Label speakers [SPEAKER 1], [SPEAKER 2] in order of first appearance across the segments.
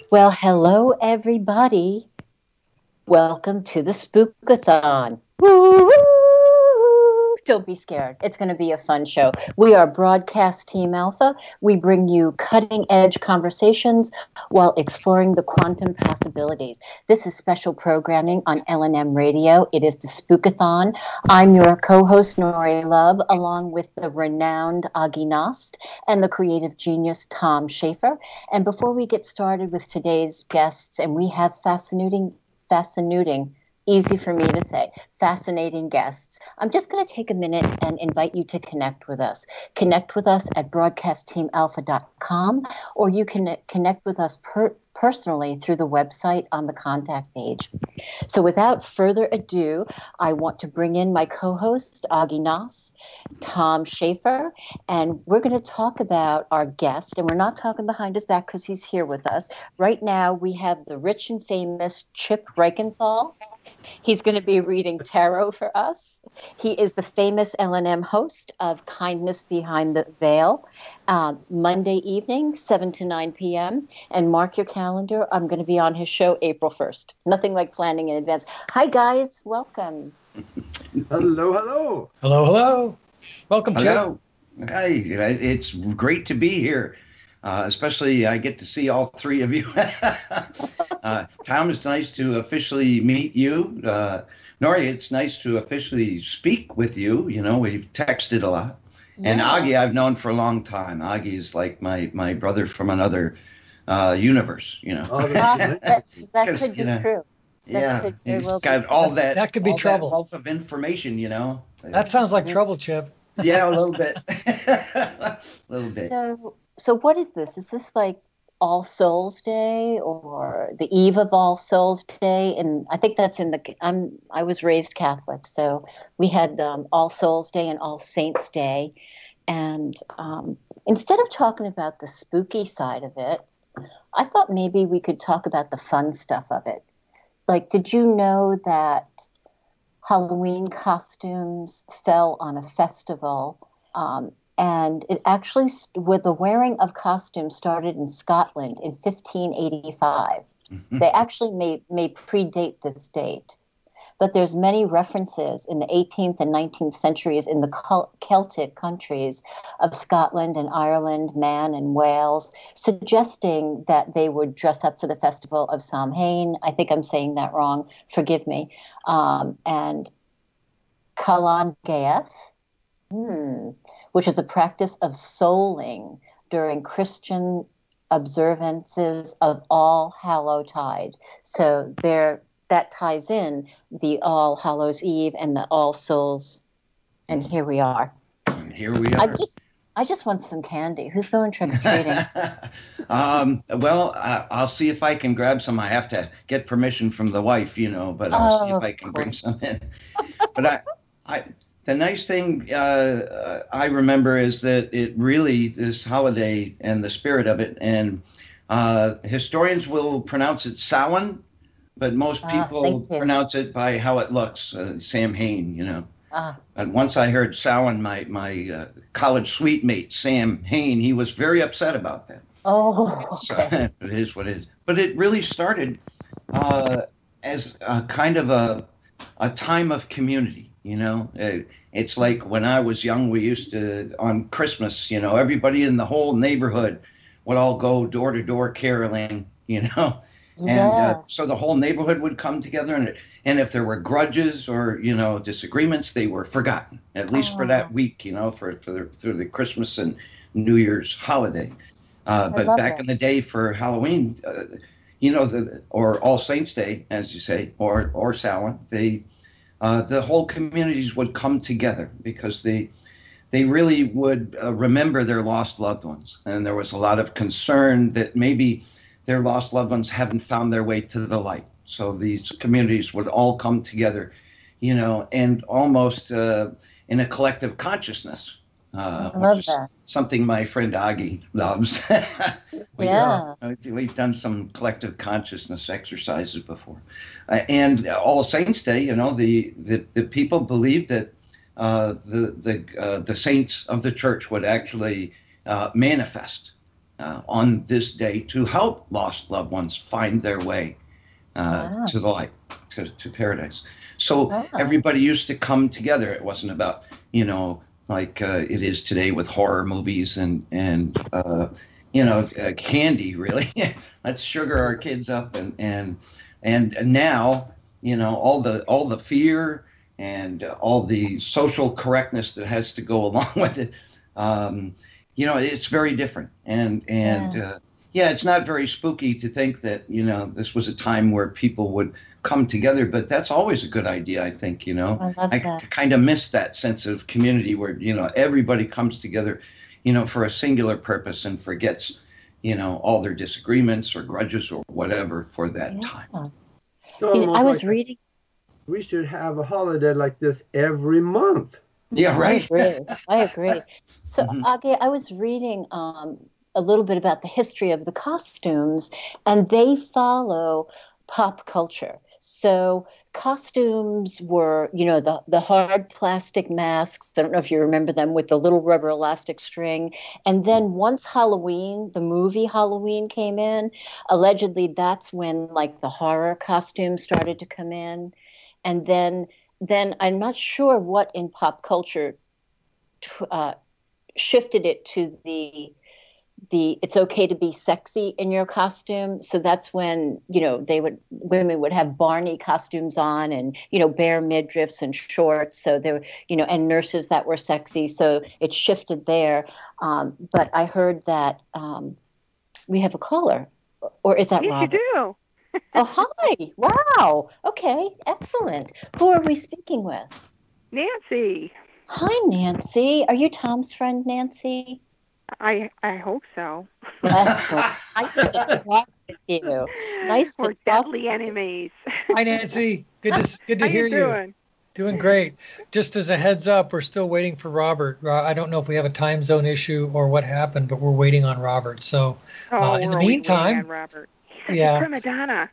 [SPEAKER 1] Well, hello, everybody. Welcome to the Spookathon. Woo! Don't be scared. It's going to be a fun show. We are Broadcast Team Alpha. We bring you cutting-edge conversations while exploring the quantum possibilities. This is special programming on L&M Radio. It is the Spookathon. I'm your co-host, Nori Love, along with the renowned Agi Nost and the creative genius, Tom Schaefer. And before we get started with today's guests, and we have fascinating, easy for me to say, fascinating guests. I'm just going to take a minute and invite you to connect with us. Connect with us at broadcastteamalpha.com, or you can connect with us personally through the website on the contact page. So without further ado, I want to bring in my co-host, Agi Nost, Tom Schaefer, and we're going to talk about our guest, and we're not talking behind his back because he's here with us. Right now, we have the rich and famous Chip Reichenthal. He's going to be reading tarot for us. He is the famous L&M host of Kindness Behind the Veil, Monday evening, 7 to 9 p.m. And mark your calendar, I'm going to be on his show April 1st. Nothing like planning in advance. Hi, guys. Welcome.
[SPEAKER 2] Hello, hello.
[SPEAKER 3] Hello, hello. Welcome,
[SPEAKER 4] hello. Chip. Hi. It's great to be here. Especially, I get to see all three of you. Tom, it's nice to officially meet you. Nori, it's nice to officially speak with you. You know, we've texted a lot. Yeah. And Agi, I've known for a long time. Agi is like my brother from another universe, you know.
[SPEAKER 1] Oh, that could be true.
[SPEAKER 4] Yeah, he's got all that.
[SPEAKER 3] That could be trouble.
[SPEAKER 4] That wealth of information, you know.
[SPEAKER 3] That sounds like trouble, Chip.
[SPEAKER 4] Yeah, a little bit. A little bit.
[SPEAKER 1] So what is this? Is this like All Souls Day or the eve of All Souls Day? And I think that's I was raised Catholic, so we had All Souls Day and All Saints Day. And instead of talking about the spooky side of it, I thought maybe we could talk about the fun stuff of it. Like, did you know that Halloween costumes fell on a festival? And it actually, with the wearing of costumes, started in Scotland in 1585. They actually may predate this date. But there's many references in the 18th and 19th centuries in the Celtic countries of Scotland and Ireland, Man and Wales, suggesting that they would dress up for the festival of Samhain. I think I'm saying that wrong. Forgive me. And Calan Gaeth, which is a practice of souling during Christian observances of All Hallowtide. So that ties in the All Hallows Eve and the All Souls, and here we are.
[SPEAKER 4] And here we are.
[SPEAKER 1] I just want some candy. Who's going trick-or-treating?
[SPEAKER 4] Well, I'll see if I can grab some. I have to get permission from the wife, you know, but I'll see if I can bring some in. But the nice thing I remember is that it really, this holiday and the spirit of it, and historians will pronounce it Samhain, but most people pronounce it by how it looks, Samhain, you know. And once I heard Samhain, my college suite mate, Sam Hain, he was very upset about that.
[SPEAKER 1] Oh, okay.
[SPEAKER 4] So, it is what it is. But it really started as a kind of a time of community. You know, it's like when I was young, we used to, on Christmas, you know, everybody in the whole neighborhood would all go door to door caroling, you know, and so the whole neighborhood would come together. And if there were grudges or, you know, disagreements, they were forgotten, at least for that week, you know, through the Christmas and New Year's holiday. But back in the day for Halloween, you know, or All Saints Day, as you say, or Samhain, the whole communities would come together because they really would remember their lost loved ones. And there was a lot of concern that maybe their lost loved ones haven't found their way to the light. So these communities would all come together, you know, and almost in a collective consciousness, which is something my friend Agi loves. We've done some collective consciousness exercises before. And All Saints Day, you know, the people believed that the saints of the church would actually manifest on this day to help lost loved ones find their way to the light, to paradise. So everybody used to come together. It wasn't about, like it is today with horror movies and candy, really. Let's sugar our kids up and now, all the fear and all the social correctness that has to go along with it. It's very different. And it's not very spooky to think that, this was a time where people would come together, but that's always a good idea, I think, I kind of miss that sense of community where, everybody comes together, for a singular purpose and forgets, all their disagreements or grudges or whatever for that time.
[SPEAKER 2] So
[SPEAKER 1] I was reading.
[SPEAKER 2] We should have a holiday like this every month.
[SPEAKER 4] Yeah, right.
[SPEAKER 1] I agree. So, Age, I was reading a little bit about the history of the costumes, and they follow pop culture. So costumes were, the hard plastic masks. I don't know if you remember them with the little rubber elastic string. And then once Halloween, the movie Halloween came in, allegedly that's when like the horror costumes started to come in. And then I'm not sure what in pop culture shifted it to the it's okay to be sexy in your costume. So that's when, women would have Barney costumes on and, bare midriffs and shorts. So there were, and nurses that were sexy. So it shifted there. But I heard that we have a caller, or is that Robert?
[SPEAKER 5] Yes, you do.
[SPEAKER 1] Oh, hi. Wow. Okay. Excellent. Who are we speaking with?
[SPEAKER 5] Nancy.
[SPEAKER 1] Hi, Nancy. Are you Tom's friend, Nancy?
[SPEAKER 5] I hope so.
[SPEAKER 1] Nice to talk with you. Nice to
[SPEAKER 5] We're
[SPEAKER 1] talk
[SPEAKER 5] deadly enemies.
[SPEAKER 3] Hi, Nancy. Good to hear you.
[SPEAKER 5] Doing?
[SPEAKER 3] Doing great. Just as a heads up, we're still waiting for Robert. I don't know if we have a time zone issue or what happened, but we're waiting on Robert. So in the meantime,
[SPEAKER 5] Robert.
[SPEAKER 3] Yeah,
[SPEAKER 5] prima donna.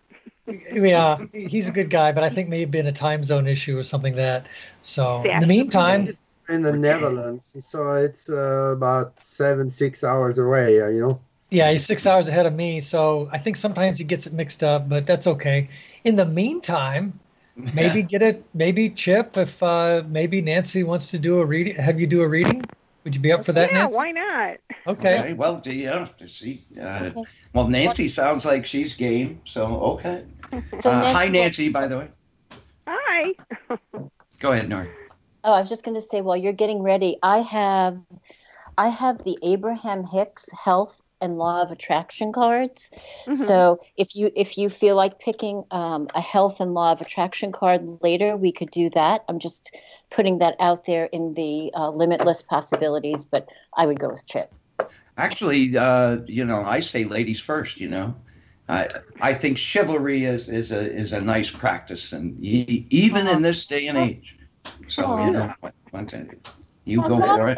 [SPEAKER 3] Yeah, he's a good guy, but I think maybe been a time zone issue or something that. So in the meantime.
[SPEAKER 2] In the Netherlands, so it's about 6 hours away,
[SPEAKER 3] Yeah, he's 6 hours ahead of me, so I think sometimes he gets it mixed up, but that's okay. In the meantime, maybe Chip, if maybe Nancy wants to do a reading, have you do a reading? Would you be up for that, Nancy?
[SPEAKER 5] Yeah, why not?
[SPEAKER 3] Okay.
[SPEAKER 4] Well, well, Nancy sounds like she's game, so okay.
[SPEAKER 1] So
[SPEAKER 4] hi, Nancy, by the way.
[SPEAKER 5] Hi.
[SPEAKER 4] Go ahead, Nora.
[SPEAKER 1] Oh, I was just going to say, while you're getting ready, I have the Abraham Hicks Health and Law of Attraction cards. Mm-hmm. So if you feel like picking a Health and Law of Attraction card later, we could do that. I'm just putting that out there in the limitless possibilities, but I would go with Chip.
[SPEAKER 4] Actually, I say ladies first. I think chivalry is a nice practice, and even in this day and age. So you go for it.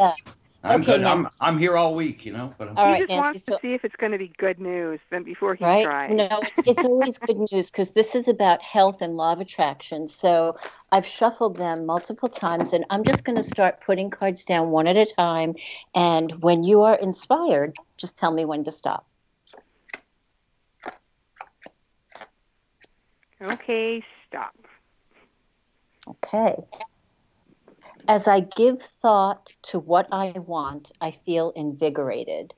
[SPEAKER 4] I'm
[SPEAKER 1] okay,
[SPEAKER 4] good. I'm here all week, But
[SPEAKER 1] all right,
[SPEAKER 5] he just
[SPEAKER 1] Nancy,
[SPEAKER 5] wants to see if it's going to be good news then before he tries.
[SPEAKER 1] No, it's always good news because this is about health and law of attraction. So I've shuffled them multiple times, and I'm just going to start putting cards down one at a time. And when you are inspired, just tell me when to stop.
[SPEAKER 5] Okay, stop.
[SPEAKER 1] Okay. As I give thought to what I want, I feel invigorated.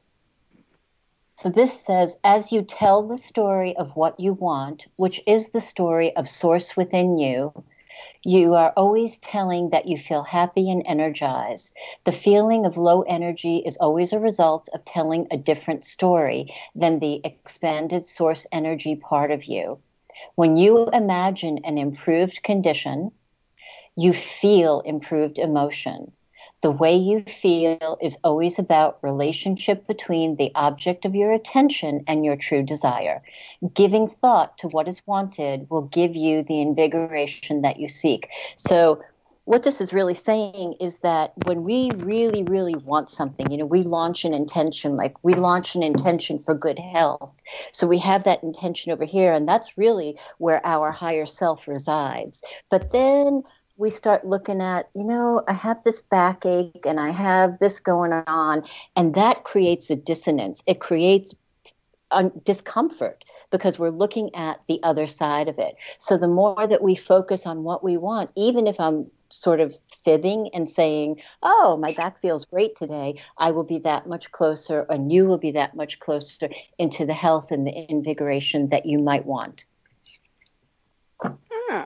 [SPEAKER 1] So this says, as you tell the story of what you want, which is the story of source within you, you are always telling that you feel happy and energized. The feeling of low energy is always a result of telling a different story than the expanded source energy part of you. When you imagine an improved condition, you feel improved emotion. The way you feel is always about relationship between the object of your attention and your true desire. Giving thought to what is wanted will give you the invigoration that you seek. So what this is really saying is that when we really, really want something, we launch an intention, like we launch an intention for good health. So we have that intention over here, and that's really where our higher self resides. But then we start looking at, I have this backache and I have this going on, and that creates a dissonance. It creates discomfort because we're looking at the other side of it. So the more that we focus on what we want, even if I'm sort of fibbing and saying, oh, my back feels great today, I will be that much closer, and you will be that much closer into the health and the invigoration that you might want.
[SPEAKER 5] Oh.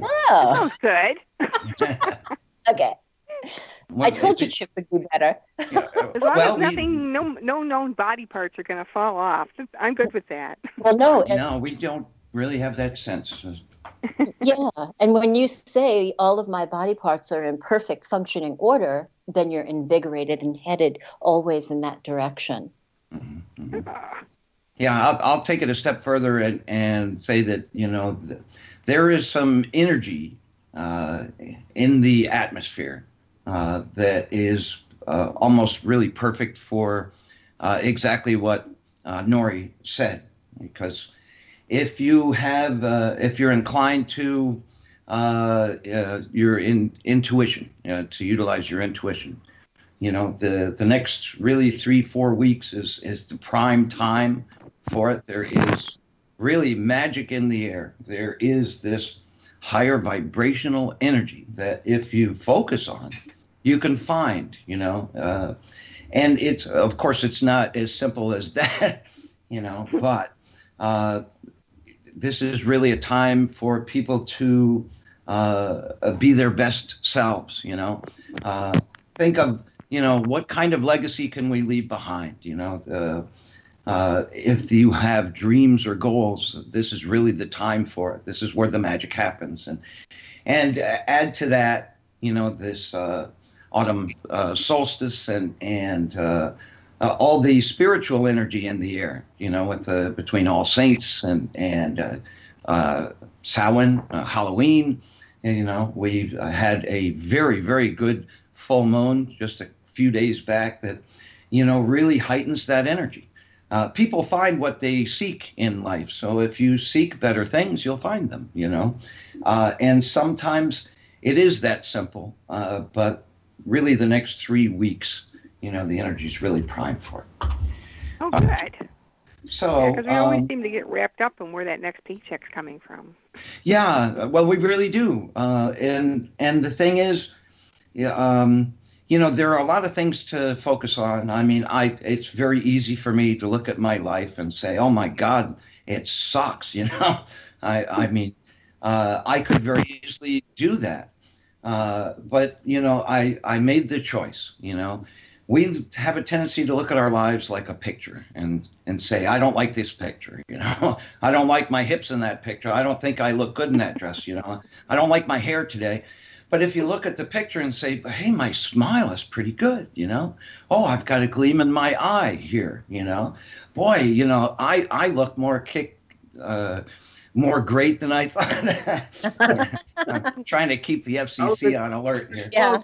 [SPEAKER 1] Oh.
[SPEAKER 5] Sounds good.
[SPEAKER 1] Okay. I told you Chip would do better.
[SPEAKER 4] Yeah,
[SPEAKER 5] As long as nothing, no known body parts are going to fall off, I'm good with that.
[SPEAKER 1] Well, no.
[SPEAKER 4] No, we don't really have that sense.
[SPEAKER 1] Yeah. And when you say all of my body parts are in perfect functioning order, then you're invigorated and headed always in that direction.
[SPEAKER 4] Mm-hmm. Yeah, I'll take it a step further and say that, there is some energy in the atmosphere that is almost really perfect for exactly what Nori said. Because if you're inclined to your intuition, to utilize your intuition, the next really 3-4 weeks is the prime time for it. There is really magic in the air. There is this higher vibrational energy that if you focus on, you can find, and it's, of course, it's not as simple as that, but this is really a time for people to be their best selves, think of, what kind of legacy can we leave behind, if you have dreams or goals, this is really the time for it. This is where the magic happens. And add to that, this autumn solstice and all the spiritual energy in the air, with between All Saints and Samhain, Halloween. We've had a very, very good full moon just a few days back that, really heightens that energy. People find what they seek in life. So if you seek better things, you'll find them, and sometimes it is that simple. But really the next 3 weeks, the energy is really prime for it.
[SPEAKER 5] Oh, good.
[SPEAKER 4] So,
[SPEAKER 5] because we always seem to get wrapped up in where that next paycheck's coming from.
[SPEAKER 4] Yeah, well, we really do. And the thing is, there are a lot of things to focus on. I mean, it's very easy for me to look at my life and say, oh my God, it sucks. I mean, I could very easily do that. But, I made the choice, We have a tendency to look at our lives like a picture and say, I don't like this picture, I don't like my hips in that picture. I don't think I look good in that dress, I don't like my hair today. But if you look at the picture and say, hey, my smile is pretty good, Oh, I've got a gleam in my eye here, Boy, I look more great than I thought. I'm trying to keep the FCC on alert here.
[SPEAKER 1] Yeah.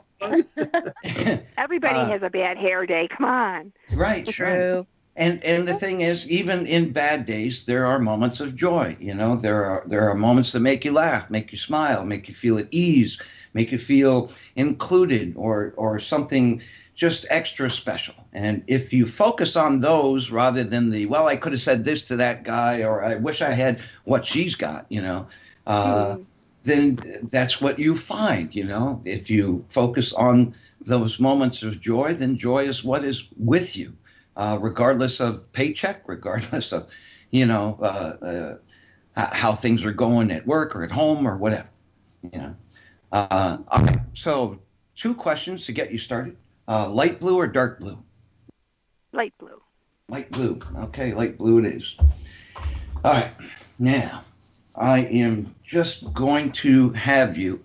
[SPEAKER 5] Everybody has a bad hair day. Come on.
[SPEAKER 4] Right.
[SPEAKER 1] True.
[SPEAKER 4] Right. And the thing is, even in bad days, there are moments of joy. There are moments that make you laugh, make you smile, make you feel at ease, make you feel included, or something just extra special. And if you focus on those rather than I could have said this to that guy, or I wish I had what she's got, then that's what you find, If you focus on those moments of joy, then joy is what is with you, regardless of paycheck, regardless of, how things are going at work or at home or whatever, All right, so 2 questions to get you started. Light blue or dark blue?
[SPEAKER 5] Light blue.
[SPEAKER 4] Light blue. Okay, light blue it is. All right. Now, I am just going to have you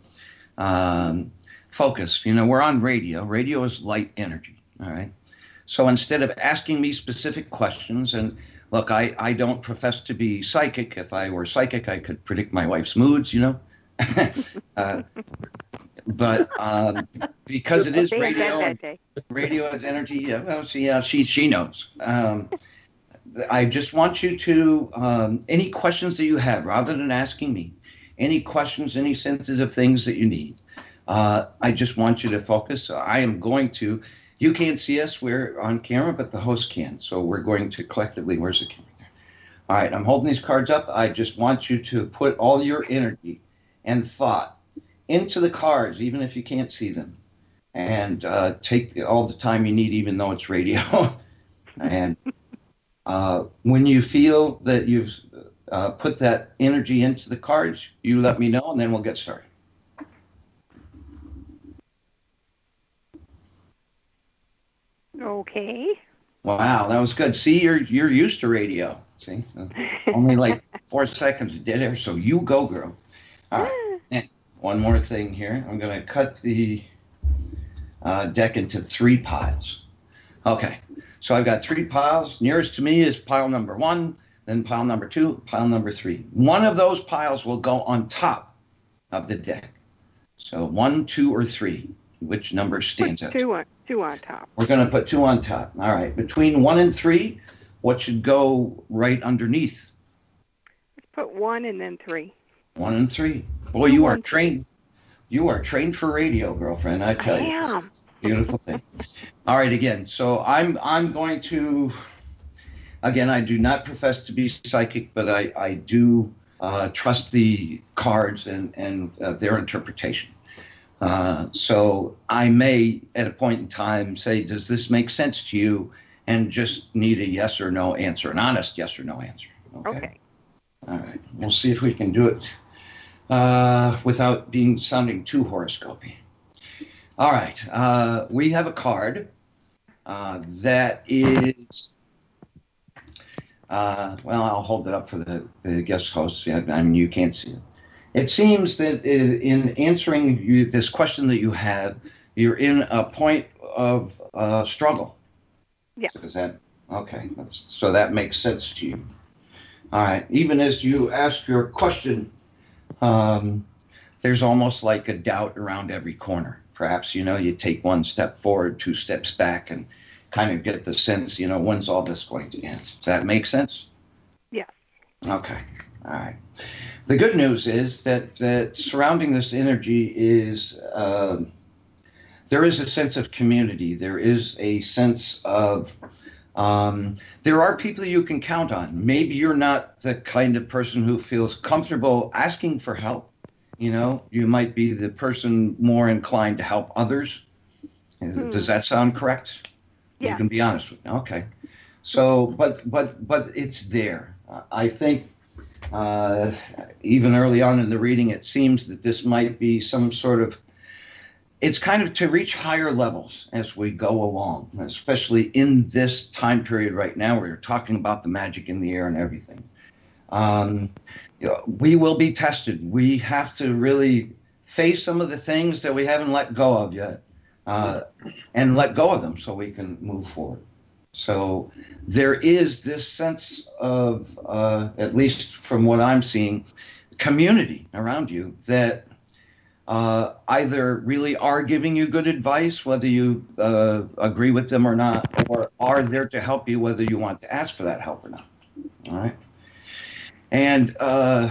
[SPEAKER 4] focus. We're on radio. Radio is light energy. All right. So instead of asking me specific questions, and look, I don't profess to be psychic. If I were psychic, I could predict my wife's moods, But because it is radio, radio is energy. Yeah, well, she knows. I just want you to any questions that you have, rather than asking me, any questions, any sensitive things that you need. I just want you to focus. I am going to, you can't see us, we're on camera, but the host can. So we're going to collectively, where's the camera there? All right, I'm holding these cards up. I just want you to put all your energy and thought into the cards, even if you can't see them. And take all the time you need, even though it's radio. And when you feel that you've put that energy into the cards, you let me know, and then we'll get started.
[SPEAKER 5] Okay.
[SPEAKER 4] Wow, that was good. See, you're used to radio. See, only like 4 seconds dead air. So you go, girl. All right. And one more thing here. I'm going to cut the deck into 3 piles. Okay. So I've got 3 piles. Nearest to me is pile number 1, then pile number 2, pile number 3. One of those piles will go on top of the deck. So 1, 2, or 3. Which number stands out?
[SPEAKER 5] 2 on top.
[SPEAKER 4] We're going to put 2 on top. All right. Between 1 and 3, what should go right underneath?
[SPEAKER 5] Let's put 1 and then 3.
[SPEAKER 4] 1 and 3. Boy, you are trained. You are trained for radio, girlfriend. I tell you.
[SPEAKER 5] I am.
[SPEAKER 4] Beautiful thing. All right. Again, so I'm going to. Again, I do not profess to be psychic, but I do trust the cards and their interpretation. So I may, at a point in time, say, does this make sense to you? And just need a yes or no answer, an honest yes or no answer.
[SPEAKER 5] Okay.
[SPEAKER 4] All right. We'll see if we can do it without sounding too horoscopy. All right. We have a card that is, well, I'll hold it up for the guest host. I mean, you can't see it. It seems that in answering this question that you have, you're in a point of struggle.
[SPEAKER 5] Yeah.
[SPEAKER 4] Is that okay? So that makes sense to you. All right. Even as you ask your question, there's almost like a doubt around every corner. Perhaps, you take 1 step forward, 2 steps back, and kind of get the sense, when's all this going to end? Does that make sense?
[SPEAKER 5] Yeah.
[SPEAKER 4] Okay. All right. The good news is that surrounding this energy is there is a sense of community. There is a sense of there are people you can count on. Maybe you're not the kind of person who feels comfortable asking for help. You might be the person more inclined to help others. Does that sound correct?
[SPEAKER 5] Yeah.
[SPEAKER 4] You can be honest with me. Okay. So, but it's there. I think even early on in the reading, it seems that this might be some sort of, it's kind of to reach higher levels as we go along, especially in this time period right now where you're talking about the magic in the air and everything. We will be tested. We have to really face some of the things that we haven't let go of yet and let go of them so we can move forward. So there is this sense of, at least from what I'm seeing, community around you that either really are giving you good advice, whether you agree with them or not, or are there to help you, whether you want to ask for that help or not. All right. And all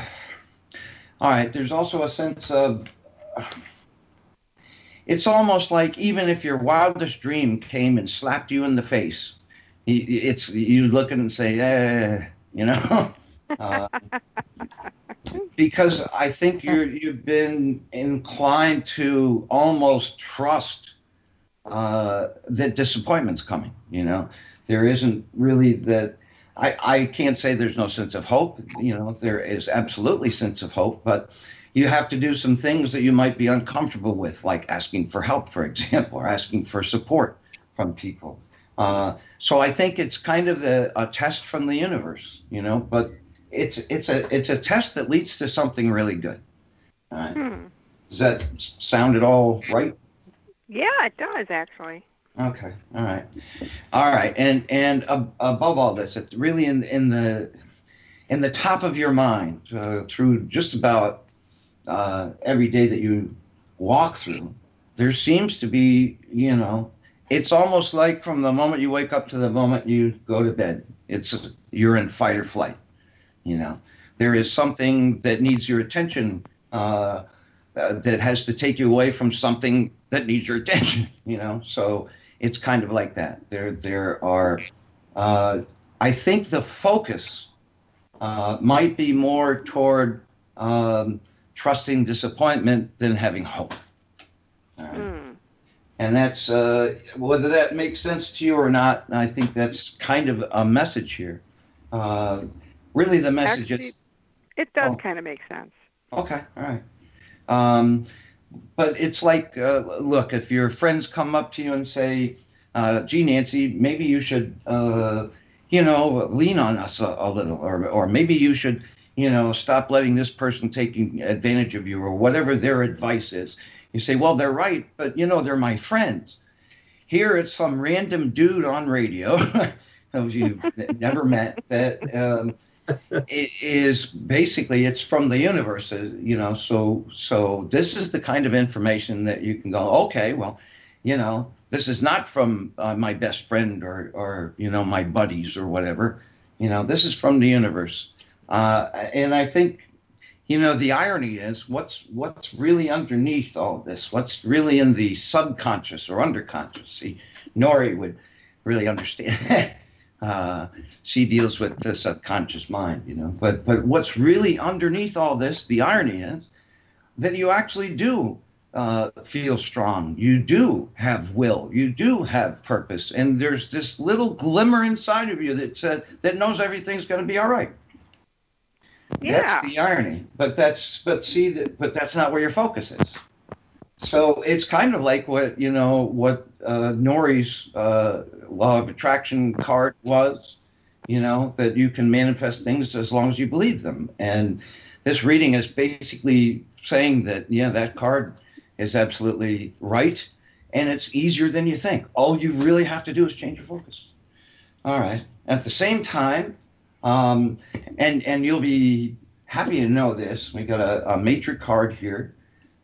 [SPEAKER 4] right, there's also a sense of, it's almost like even if your wildest dream came and slapped you in the face, you look at it and say, because I think you've been inclined to almost trust that disappointment's coming. There isn't really that. I can't say there's no sense of hope. There is absolutely sense of hope, but you have to do some things that you might be uncomfortable with, like asking for help, for example, or asking for support from people. So I think it's kind of a test from the universe, but it's a test that leads to something really good. All right. Does that sound at all right?
[SPEAKER 5] Yeah, it does actually.
[SPEAKER 4] Okay. All right. And above all this, it's really in the top of your mind through just about every day that you walk through. There seems to be, it's almost like from the moment you wake up to the moment you go to bed, you're in fight or flight. There is something that needs your attention that has to take you away from something that needs your attention, you know. So it's kind of like that. There are, I think the focus might be more toward trusting disappointment than having hope. All right? And that's, whether that makes sense to you or not, I think that's kind of a message here. Really the message is...
[SPEAKER 5] It does kind of make sense.
[SPEAKER 4] Okay, all right. But it's like, look, if your friends come up to you and say, gee, Nancy, maybe you should, lean on us a little, or maybe you should, stop letting this person taking advantage of you, or whatever their advice is. You say, well, they're right, but, they're my friends. Here it's some random dude on radio who you've never met that it is basically, it's from the universe, so this is the kind of information that you can go, okay, well, this is not from my best friend or my buddies or whatever, this is from the universe. And I think, the irony is what's really underneath all of this, what's really in the subconscious or underconscious. See, Nori would really understand that. She deals with the subconscious mind, but what's really underneath all this, the irony is that you actually do feel strong. You do have will. You do have purpose. And there's this little glimmer inside of you that knows everything's going to be all right. Yeah. That's the irony. But that's not where your focus is. So it's kind of like what Nori's law of attraction card was, that you can manifest things as long as you believe them. And this reading is basically saying that, that card is absolutely right. And it's easier than you think. All you really have to do is change your focus. All right. At the same time, and you'll be happy to know this, we got a major card here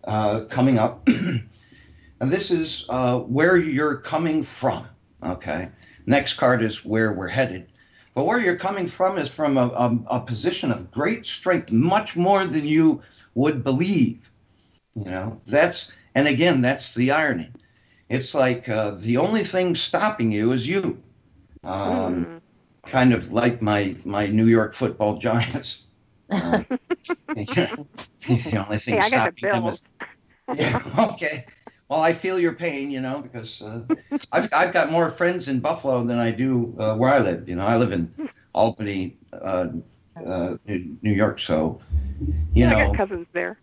[SPEAKER 4] coming up. And this is where you're coming from. Okay. Next card is where we're headed. But where you're coming from is from a position of great strength, much more than you would believe. That's the irony. It's like the only thing stopping you is you. Kind of like my New York Football Giants. The only thing stopping them is... Yeah, okay. Well, I feel your pain, because I've got more friends in Buffalo than I do where I live. I live in Albany, New York, so,
[SPEAKER 5] I got cousins there.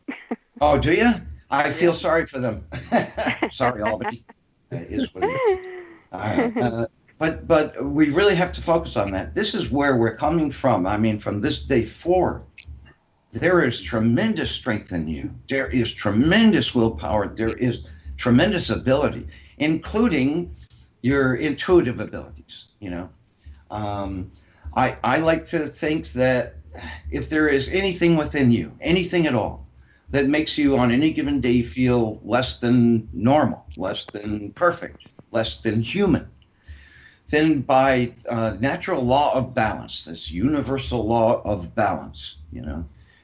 [SPEAKER 4] Oh, do you? I feel sorry for them. Sorry, Albany. It is what it is. All right. But we really have to focus on that. This is where we're coming from. I mean, from this day forward, there is tremendous strength in you. There is tremendous willpower. There is tremendous ability, including your intuitive abilities. I like to think that if there is anything within you, anything at all, that makes you on any given day feel less than normal, less than perfect, less than human, then by natural law of balance, this universal law of balance,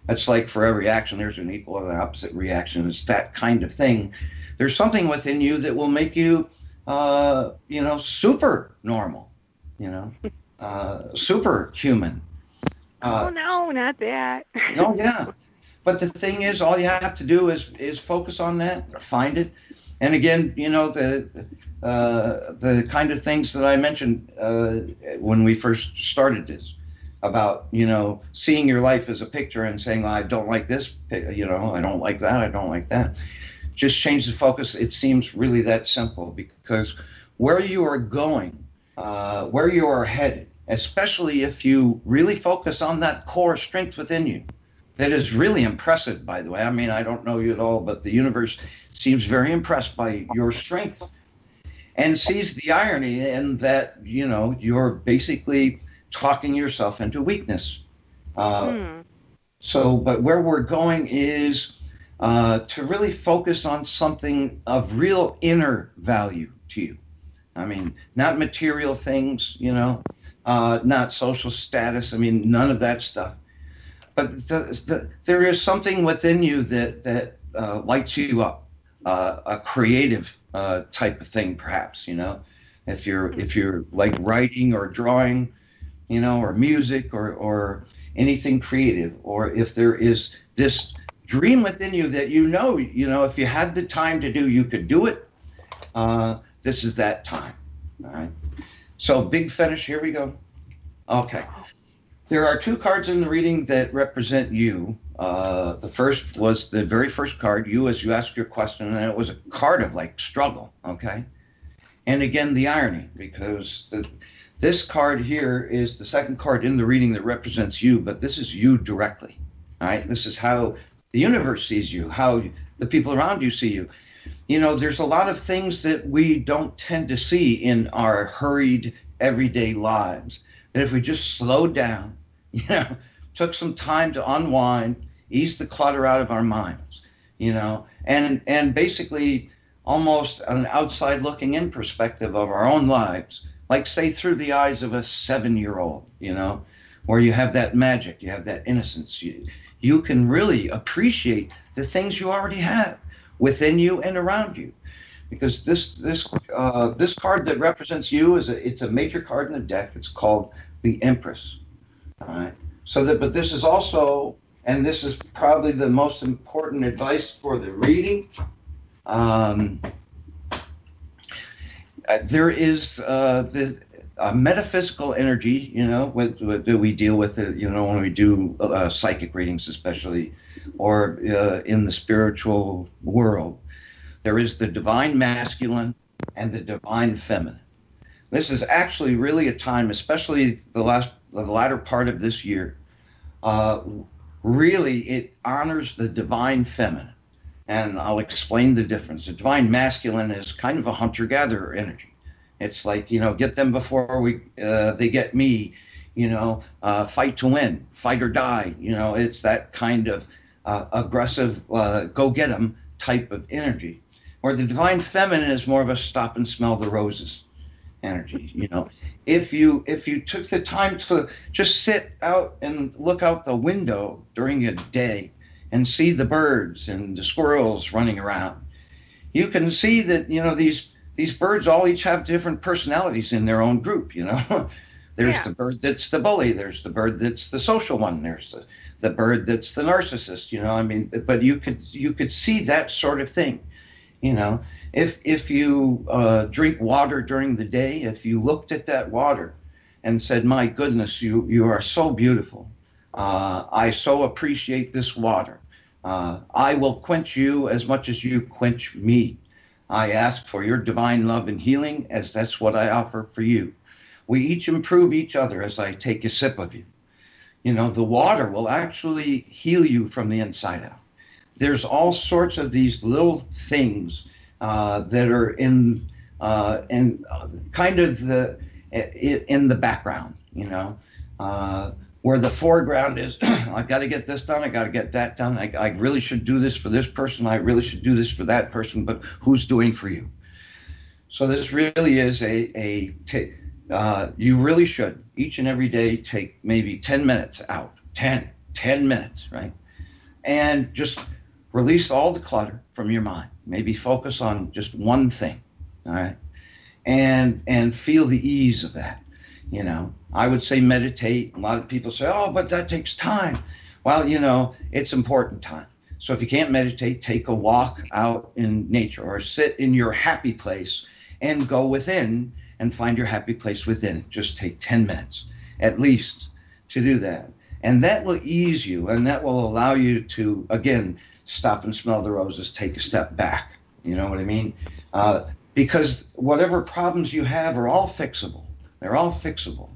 [SPEAKER 4] that's like for every action, there's an equal and opposite reaction. It's that kind of thing. There's something within you that will make you, super normal, superhuman.
[SPEAKER 5] Oh, no, not that.
[SPEAKER 4] No, yeah. But the thing is, all you have to do is focus on that, or find it. And again, the kind of things that I mentioned when we first started this, about, seeing your life as a picture and saying, well, I don't like this, I don't like that, I don't like that. Just change the focus. It seems really that simple, because where you are going, where you are headed, especially if you really focus on that core strength within you, that is really impressive, by the way. I mean, I don't know you at all, but the universe seems very impressed by your strength and sees the irony in that, you're basically talking yourself into weakness. But where we're going is to really focus on something of real inner value to you. I mean, not material things, not social status. I mean, none of that stuff. there is something within you that lights you up, a creative type of thing, perhaps. If you're like writing or drawing, or music or anything creative, or if there is this dream within you that if you had the time to do, you could do it. This is that time. All right. So big finish. Here we go. Okay. There are 2 cards in the reading that represent you. The first was the very first card, you, as you ask your question, and it was a card of like struggle. Okay. And again, the irony, because this card here is the second card in the reading that represents you, but this is you directly. All right. This is how the universe sees you, how the people around you see you. There's a lot of things that we don't tend to see in our hurried everyday lives, that if we just slowed down, took some time to unwind, ease the clutter out of our minds, and basically almost an outside looking in perspective of our own lives, like say through the eyes of a 7-year-old, where you have that magic, you have that innocence. You can really appreciate the things you already have within you and around you, because this card that represents you it's a major card in the deck. It's called the Empress. All right. But this is also, and this is probably the most important advice for the reading. There is the metaphysical energy, what do we deal with it, when we do psychic readings, especially, or in the spiritual world. There is the divine masculine and the divine feminine. This is actually really a time, especially the latter part of this year, really it honors the divine feminine. And I'll explain the difference. The divine masculine is kind of a hunter-gatherer energy. It's like, get them before they get me, fight to win, fight or die. It's that kind of aggressive, go get them type of energy. Or the divine feminine is more of a stop and smell the roses energy. If you took the time to just sit out and look out the window during a day and see the birds and the squirrels running around, you can see that, these birds all each have different personalities in their own group. There's the bird that's the bully. There's the bird that's the social one. There's the bird that's the narcissist. But you could see that sort of thing. If you drink water during the day, if you looked at that water and said, my goodness, you are so beautiful. I so appreciate this water. I will quench you as much as you quench me. I ask for your divine love and healing, as that's what I offer for you. We each improve each other as I take a sip of you. The water will actually heal you from the inside out. There's all sorts of these little things that are in kind of in the background, where the foreground is, I got to get this done, I got to get that done, I really should do this for this person, I really should do this for that person, but who's doing for you? So this really is you really should, each and every day, take maybe 10 minutes out, 10 minutes, right? And just release all the clutter from your mind. Maybe focus on just one thing, all right? And feel the ease of that. I would say meditate. A lot of people say, oh, but that takes time. Well, it's important time. So if you can't meditate, take a walk out in nature or sit in your happy place and go within and find your happy place within. Just take 10 minutes at least to do that. And that will ease you, and that will allow you to, again, stop and smell the roses, take a step back. You know what I mean? Because whatever problems you have are all fixable. They're all fixable.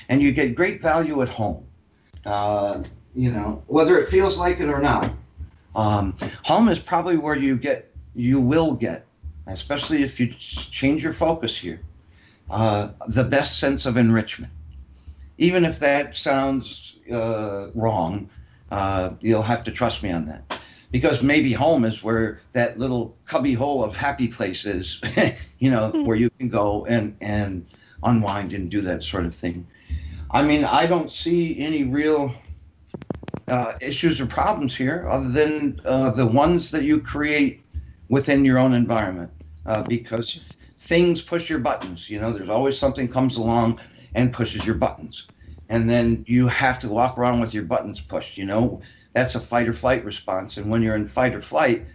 [SPEAKER 4] And you get great value at home, whether it feels like it or not. Home is probably where you will get, especially if you change your focus here, the best sense of enrichment. Even if that sounds wrong, you'll have to trust me on that. Because maybe home is where that little cubby hole of happy place is, where you can go and unwind and do that sort of thing. I don't see any real issues or problems here other than the ones that you create within your own environment, because things push your buttons. You know, there's always something comes along and pushes your buttons, and then you have to walk around with your buttons pushed. You know, that's a fight or flight response, and when you're in fight or flight,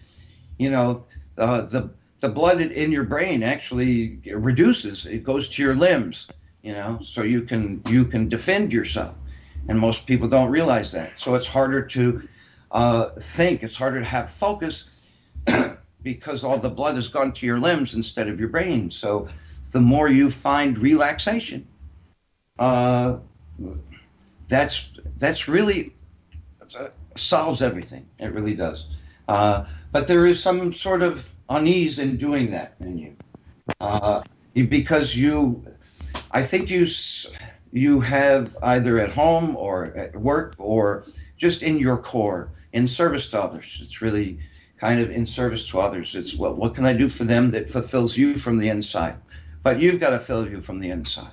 [SPEAKER 4] you know, the blood in your brain actually reduces. It goes to your limbs, you know, so you can defend yourself. And most people don't realize that. So it's harder to think. It's harder to have focus because all the blood has gone to your limbs instead of your brain. So the more you find relaxation, that's really solves everything. It really does. But there is some sort of unease in doing that in you, because I think you have either at home or at work or just in your core, in service to others. It's really kind of in service to others. It's what can I do for them that fulfills you from the inside? But you've got to fill you from the inside.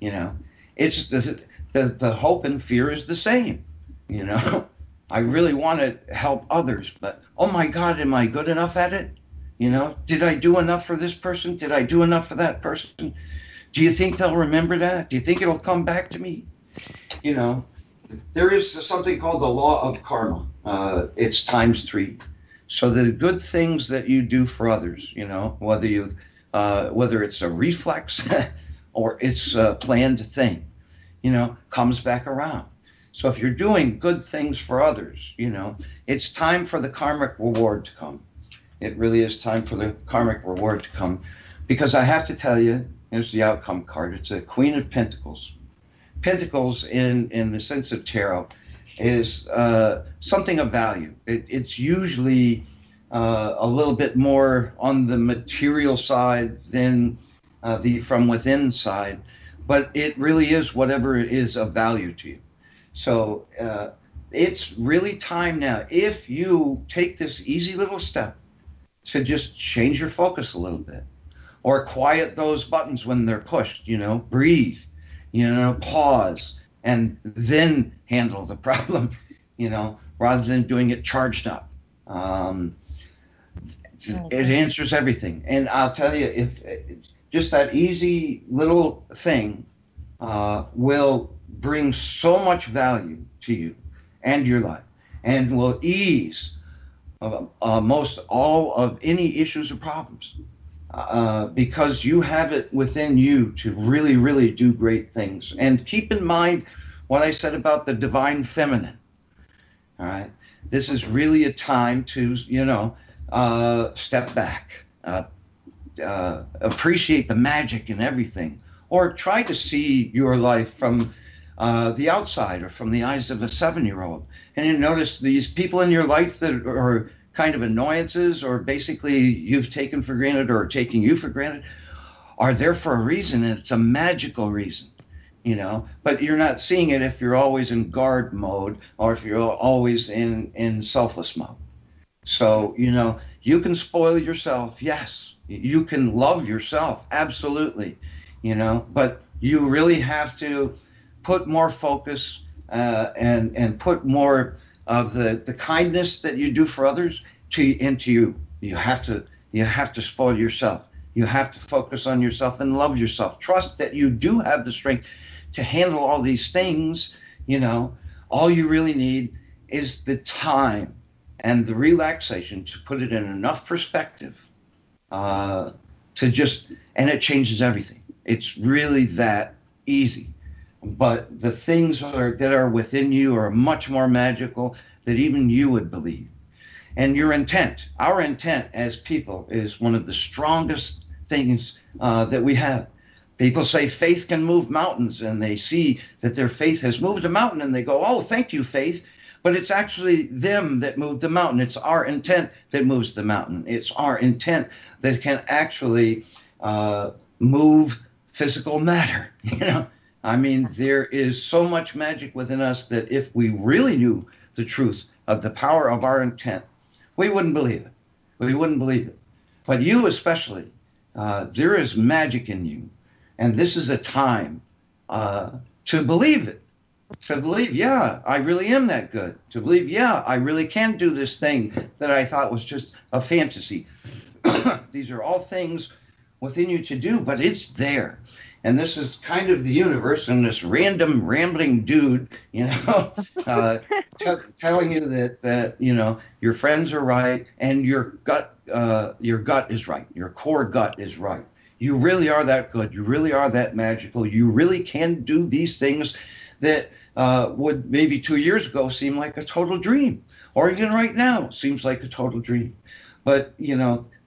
[SPEAKER 4] You know, it's the hope and fear is the same. You know, I really want to help others, but oh my God, am I good enough at it? You know, did I do enough for this person? Did I do enough for that person? Do you think they'll remember that? Do you think it'll come back to me? You know, there is something called the law of karma. It's times 3. So the good things that you do for others, you know, whether it's a reflex or it's a planned thing, you know, comes back around. So if you're doing good things for others, you know, it's time for the karmic reward to come. It really is time for the karmic reward to come, because I have to tell you, here's the outcome card. It's a Queen of Pentacles. Pentacles, in the sense of tarot, is something of value. It's usually a little bit more on the material side than the from within side, but it really is whatever is of value to you. So it's really time now. If you take this easy little step to just change your focus a little bit, or quiet those buttons when they're pushed, you know, breathe, you know, pause, and then handle the problem, you know, rather than doing it charged up. It answers everything. And I'll tell you, if just that easy little thing will bring so much value to you and your life, and will ease most all of any issues or problems, because you have it within you to really, really do great things. And keep in mind what I said about the divine feminine. All right, this is really a time to, you know, step back, appreciate the magic in everything, or try to see your life from the outside or from the eyes of a 7-year-old. And you notice these people in your life that are kind of annoyances, or basically you've taken for granted or taking you for granted, are there for a reason, and it's a magical reason, you know. But you're not seeing it if you're always in guard mode, or if you're always in selfless mode. So, you know, you can spoil yourself, yes. You can love yourself, absolutely, you know, but you really have to put more focus and put more of the kindness that you do for others into you. You have to spoil yourself. You have to focus on yourself and love yourself. Trust that you do have the strength to handle all these things. You know, all you really need is the time and the relaxation to put it in enough perspective to just, and it changes everything. It's really that easy. But the things that are within you are much more magical than even you would believe. And your intent, our intent as people, is one of the strongest things that we have. People say faith can move mountains, and they see that their faith has moved a mountain, and they go, oh, thank you, faith. But it's actually them that moved the mountain. It's our intent that moves the mountain. It's our intent that can actually move physical matter, you know. I mean, there is so much magic within us that if we really knew the truth of the power of our intent, we wouldn't believe it. We wouldn't believe it. But you especially, there is magic in you. And this is a time to believe it. To believe, yeah, I really am that good. To believe, yeah, I really can do this thing that I thought was just a fantasy. These are all things within you to do, but it's there. And this is kind of the universe and this random rambling dude, telling you that your friends are right and your gut is right. Your core gut is right. You really are that good. You really are that magical. You really can do these things that would maybe 2 years ago seem like a total dream, or even right now seems like a total dream. But,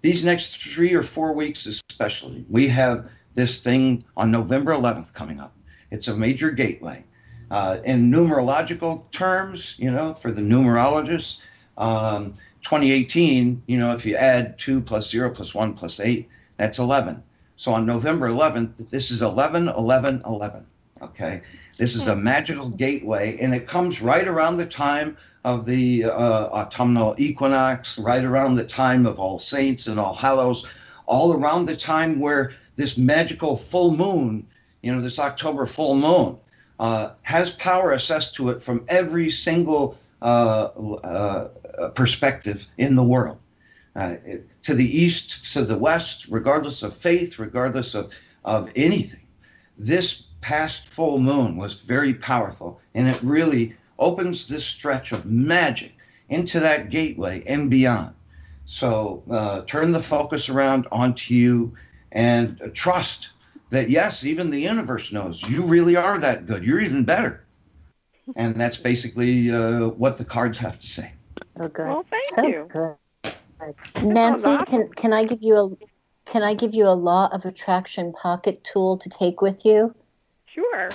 [SPEAKER 4] these next 3 or 4 weeks especially, we have this thing on November 11th coming up. It's a major gateway. In numerological terms, for the numerologists, 2018, if you add 2 plus 0 plus 1 plus 8, that's 11. So on November 11th, this is 11-11-11, okay? This is a magical gateway, and it comes right around the time of the autumnal equinox, right around the time of All Saints and All Hallows, all around the time where this magical full moon, this October full moon, has power assessed to it from every single perspective in the world. To the east, to the west, regardless of faith, regardless of anything. This past full moon was very powerful, and it really opens this stretch of magic into that gateway and beyond. So turn the focus around onto you and trust that, yes, even the universe knows you really are that good. You're even better. And that's basically what the cards have to say.
[SPEAKER 1] Oh, good.
[SPEAKER 5] Well, thank you.
[SPEAKER 1] Good. Nancy,
[SPEAKER 5] awesome.
[SPEAKER 1] can I give you a law of attraction pocket tool to take with you?
[SPEAKER 5] Sure.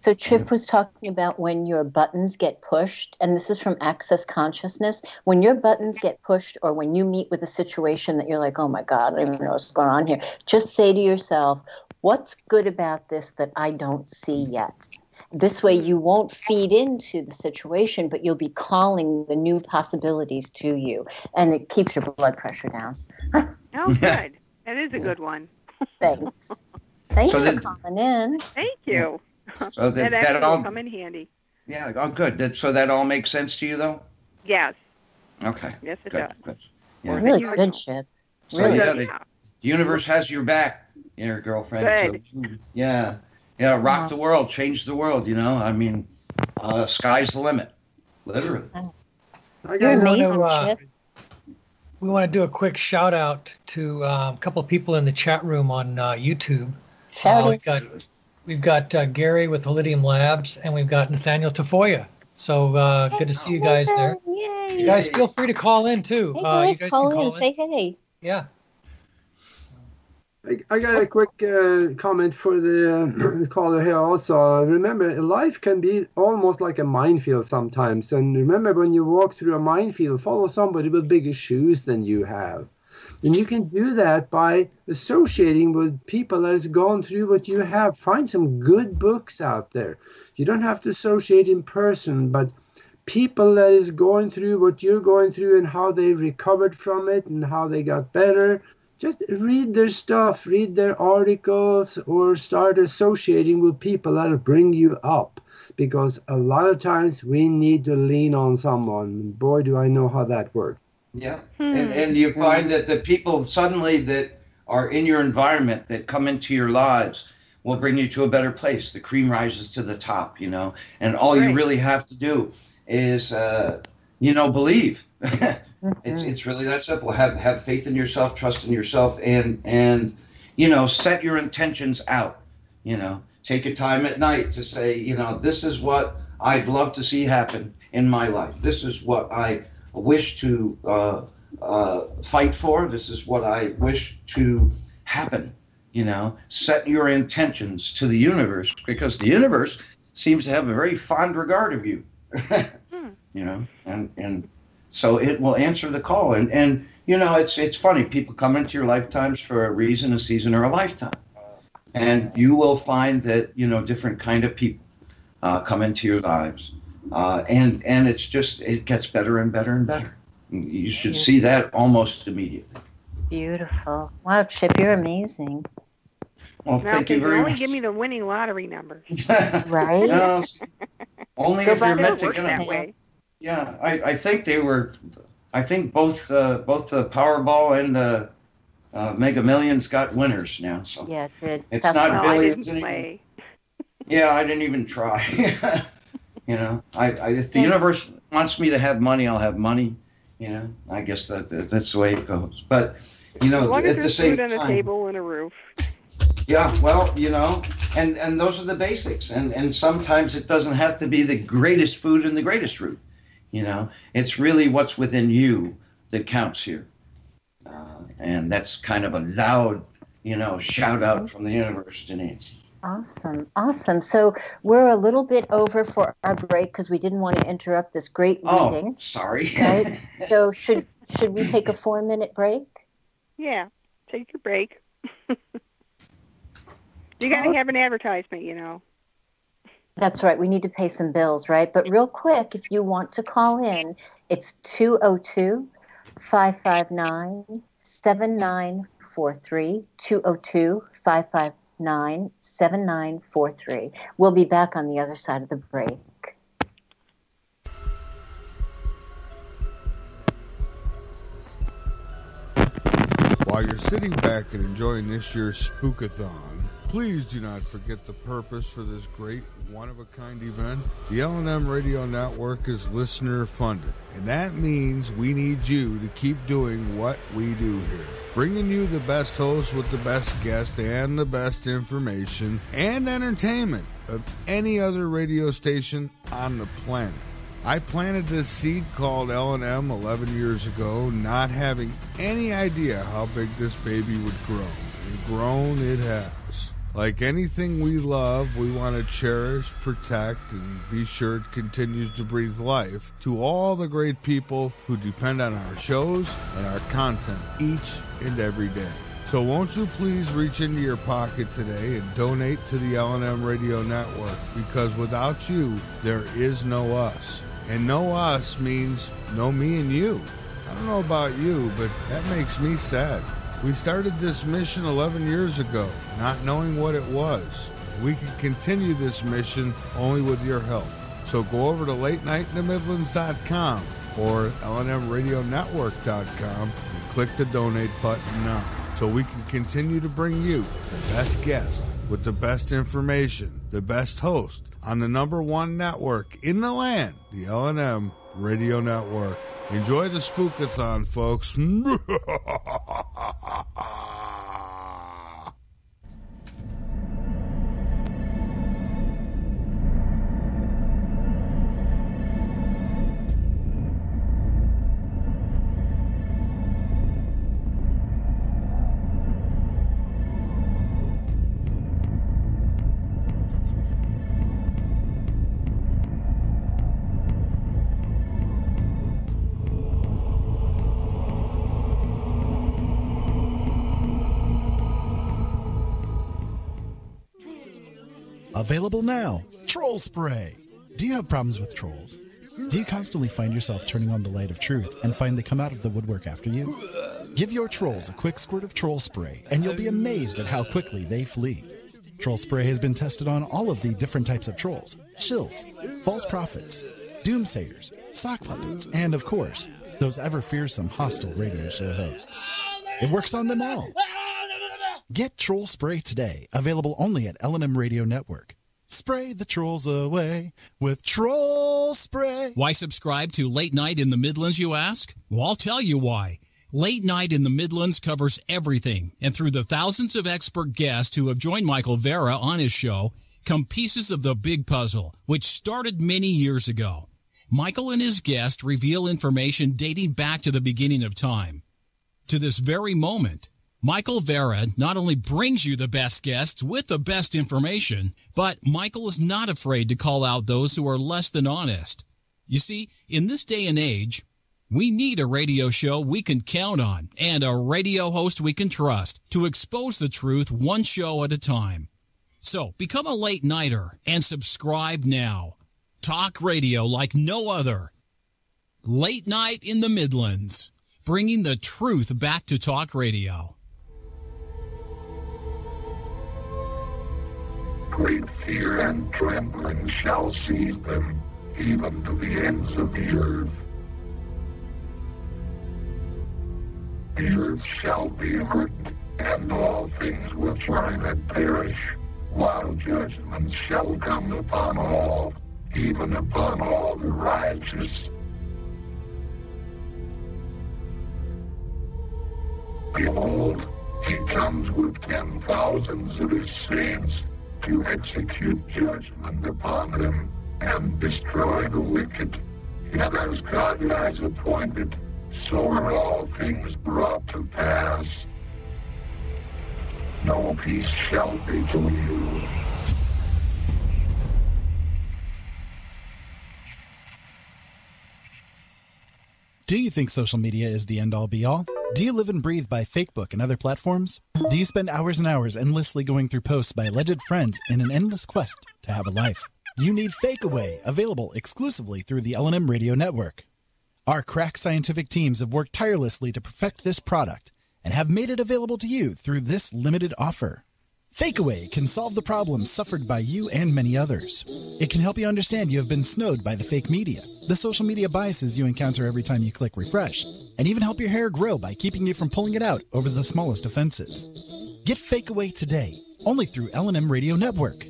[SPEAKER 1] So Chip was talking about when your buttons get pushed, and this is from Access Consciousness. When your buttons get pushed, or when you meet with a situation that you're like, oh my God, I don't even know what's going on here, just say to yourself, what's good about this that I don't see yet? This way you won't feed into the situation, but you'll be calling the new possibilities to you, and it keeps your blood pressure down.
[SPEAKER 5] Oh, good. That is a good one.
[SPEAKER 1] Thanks. Thanks for calling in.
[SPEAKER 5] Thank you.
[SPEAKER 4] So
[SPEAKER 5] that all come in handy.
[SPEAKER 4] Yeah. Oh, good. So that all makes sense to you, though?
[SPEAKER 5] Yes.
[SPEAKER 4] Okay.
[SPEAKER 5] Yes, it
[SPEAKER 4] good,
[SPEAKER 5] does.
[SPEAKER 4] Good. Yeah.
[SPEAKER 1] Really good, Chip.
[SPEAKER 4] So
[SPEAKER 1] Really.
[SPEAKER 4] the universe has your back, girlfriend.
[SPEAKER 5] Good.
[SPEAKER 4] So, rock the world, change the world. I mean, sky's the limit, literally.
[SPEAKER 1] You're amazing, Chip.
[SPEAKER 3] We want to do a quick shout out to a couple of people in the chat room on YouTube. We've got Gary with Holidium Labs, and we've got Nathaniel Tafoya. So good to see you guys there.
[SPEAKER 1] Yay.
[SPEAKER 3] You guys feel free to call in too.
[SPEAKER 1] Hey guys,
[SPEAKER 3] you guys
[SPEAKER 1] call
[SPEAKER 3] can
[SPEAKER 1] in and say hey.
[SPEAKER 3] Yeah.
[SPEAKER 2] I got a quick comment for the caller here also. Remember, life can be almost like a minefield sometimes. And remember, when you walk through a minefield, follow somebody with bigger shoes than you have. And you can do that by associating with people that has gone through what you have. Find some good books out there. You don't have to associate in person, but people that is going through what you're going through and how they recovered from it and how they got better. Just read their stuff, read their articles, or start associating with people that'll bring you up. Because a lot of times we need to lean on someone. Boy, do I know how that works.
[SPEAKER 4] Yeah, and you find that the people suddenly that are in your environment that come into your lives will bring you to a better place. The cream rises to the top, and all you really have to do is, believe. It's really that simple. Have faith in yourself, trust in yourself, and set your intentions out. Take your time at night to say, this is what I'd love to see happen in my life. This is what I wish to fight for. This is what I wish to happen. Set your intentions to the universe, because the universe seems to have a very fond regard of you. And so it will answer the call. And it's funny. People come into your lifetimes for a reason, a season, or a lifetime. And you will find that, different kind of people come into your lives. And it gets better and better and better. You should see that almost immediately.
[SPEAKER 1] Beautiful. Wow, Chip, you're amazing.
[SPEAKER 4] Well, thank you very much.
[SPEAKER 5] Only give me the winning lottery numbers.
[SPEAKER 1] Right?
[SPEAKER 4] Only
[SPEAKER 5] Go
[SPEAKER 4] if
[SPEAKER 5] by
[SPEAKER 4] you're
[SPEAKER 5] that
[SPEAKER 4] meant to
[SPEAKER 5] work
[SPEAKER 4] get
[SPEAKER 5] that
[SPEAKER 4] them.
[SPEAKER 5] way.
[SPEAKER 4] Yeah, I think they were. I think both the Powerball and the Mega Millions got winners now. So
[SPEAKER 1] Yeah, it did.
[SPEAKER 4] it's
[SPEAKER 1] That's
[SPEAKER 4] not
[SPEAKER 5] Well, I
[SPEAKER 4] billions
[SPEAKER 5] didn't
[SPEAKER 4] anymore.
[SPEAKER 5] play.
[SPEAKER 4] Yeah, I didn't even try. You know, if the universe wants me to have money, I'll have money. You know, I guess that's the way it goes. But you know,
[SPEAKER 5] As long as
[SPEAKER 4] at the
[SPEAKER 5] there's
[SPEAKER 4] same
[SPEAKER 5] food on a
[SPEAKER 4] time,
[SPEAKER 5] table and a roof.
[SPEAKER 4] yeah, well, you know, and those are the basics. And sometimes it doesn't have to be the greatest food and the greatest root. You know, it's really what's within you that counts here. And that's kind of a loud, you know, shout out from the universe to Nancy.
[SPEAKER 1] Awesome. Awesome. So we're a little bit over for our break because we didn't want to interrupt this great reading.
[SPEAKER 4] Oh, sorry.
[SPEAKER 1] Right? So should we take a 4-minute break?
[SPEAKER 5] Yeah, take your break. You got to have an advertisement, you know.
[SPEAKER 1] That's right. We need to pay some bills, right? But real quick, if you want to call in, it's 202-559-7943, 202-559-7943. We'll be back on the other side of the break.
[SPEAKER 6] While you're sitting back and enjoying this year's Spookathon, please do not forget the purpose for this great one-of-a-kind event. The L&M Radio Network is listener-funded, and that means we need you to keep doing what we do here. Bringing you the best hosts with the best guests and the best information and entertainment of any other radio station on the planet. I planted this seed called L&M 11 years ago, not having any idea how big this baby would grow. And grown it has. Like anything we love, we want to cherish, protect, and be sure it continues to breathe life to all the great people who depend on our shows and our content each and every day. So won't you please reach into your pocket today and donate to the L&M Radio Network, because without you, there is no us. And no us means no me and you. I don't know about you, but that makes me sad. We started this mission 11 years ago, not knowing what it was. We can continue this mission only with your help. So go over to LateNightInTheMidlands.com or LNMRadioNetwork.com and click the donate button now, so we can continue to bring you the best guests with the best information, the best host on the #1 network in the land, the L&M Radio Network. Enjoy the Spookathon, folks.
[SPEAKER 7] Available now, Troll Spray. Do you have problems with trolls? Do you constantly find yourself turning on the light of truth and find they come out of the woodwork after you? Give your trolls a quick squirt of Troll Spray and you'll be amazed at how quickly they flee. Troll Spray has been tested on all of the different types of trolls, shills, false prophets, doomsayers, sock puppets, and of course, those ever fearsome hostile radio show hosts. It works on them all. Get Troll Spray today, available only at L&M Radio Network. Spray the trolls away with Troll Spray.
[SPEAKER 8] Why subscribe to Late Night in the Midlands, you ask? Well, I'll tell you why. Late Night in the Midlands covers everything, and through the thousands of expert guests who have joined Michael Vera on his show, come pieces of the big puzzle, which started many years ago. Michael and his guests reveal information dating back to the beginning of time. To this very moment, Michael Vera not only brings you the best guests with the best information, but Michael is not afraid to call out those who are less than honest. You see, in this day and age, we need a radio show we can count on and a radio host we can trust to expose the truth one show at a time. So become a late nighter and subscribe now. Talk radio like no other. Late Night in the Midlands, bringing the truth back to talk radio.
[SPEAKER 9] great fear and trembling shall seize them, even to the ends of the earth. The earth shall be hurt, and all things which are in it perish, while judgment shall come upon all, even upon all the righteous. Behold, he comes with 10,000s of his saints to execute judgment upon them and destroy the wicked. Yet as God has appointed, so are all things brought to pass. No peace shall be to you.
[SPEAKER 7] Do you think social media is the end-all be-all? Do you live and breathe by Facebook and other platforms? Do you spend hours and hours endlessly going through posts by alleged friends in an endless quest to have a life? You need Fakeaway, available exclusively through the L&M Radio Network. Our crack scientific teams have worked tirelessly to perfect this product and have made it available to you through this limited offer. Fakeaway can solve the problems suffered by you and many others. It can help you understand you have been snowed by the fake media, the social media biases you encounter every time you click refresh, and even help your hair grow by keeping you from pulling it out over the smallest offenses. Get Fakeaway today, only through L&M Radio Network.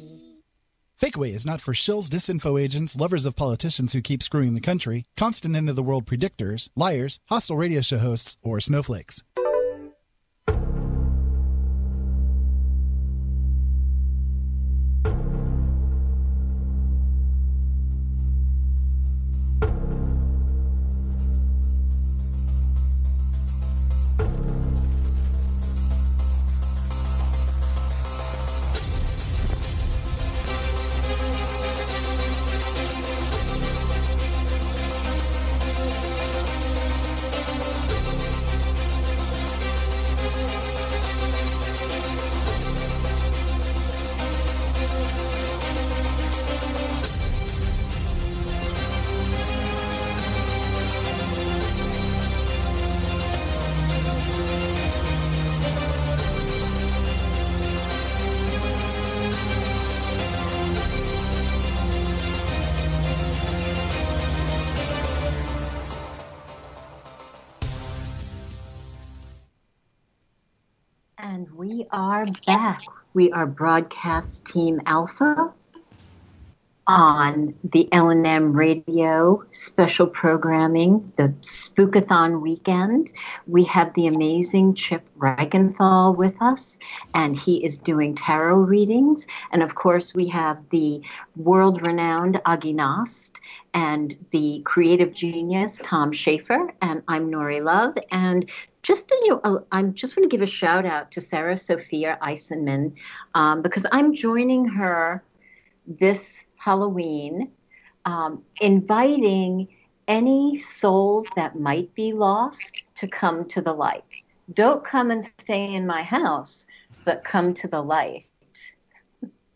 [SPEAKER 7] Fakeaway is not for shills, disinfo agents, lovers of politicians who keep screwing the country, constant end-of-the-world predictors, liars, hostile radio show hosts, or snowflakes.
[SPEAKER 1] And we are back. We are Broadcast Team Alpha on the L&M Radio special programming, the Spookathon weekend. We have the amazing Chip Reichenthal with us, and he is doing tarot readings. And of course, we have the world-renowned Agi Nost and the creative genius Tom Schaefer, and I'm Nori Love. And I just want to give a shout out to Sarah Sophia Eisenman because I'm joining her this Halloween, inviting any souls that might be lost to come to the light. Don't come and stay in my house, but come to the light.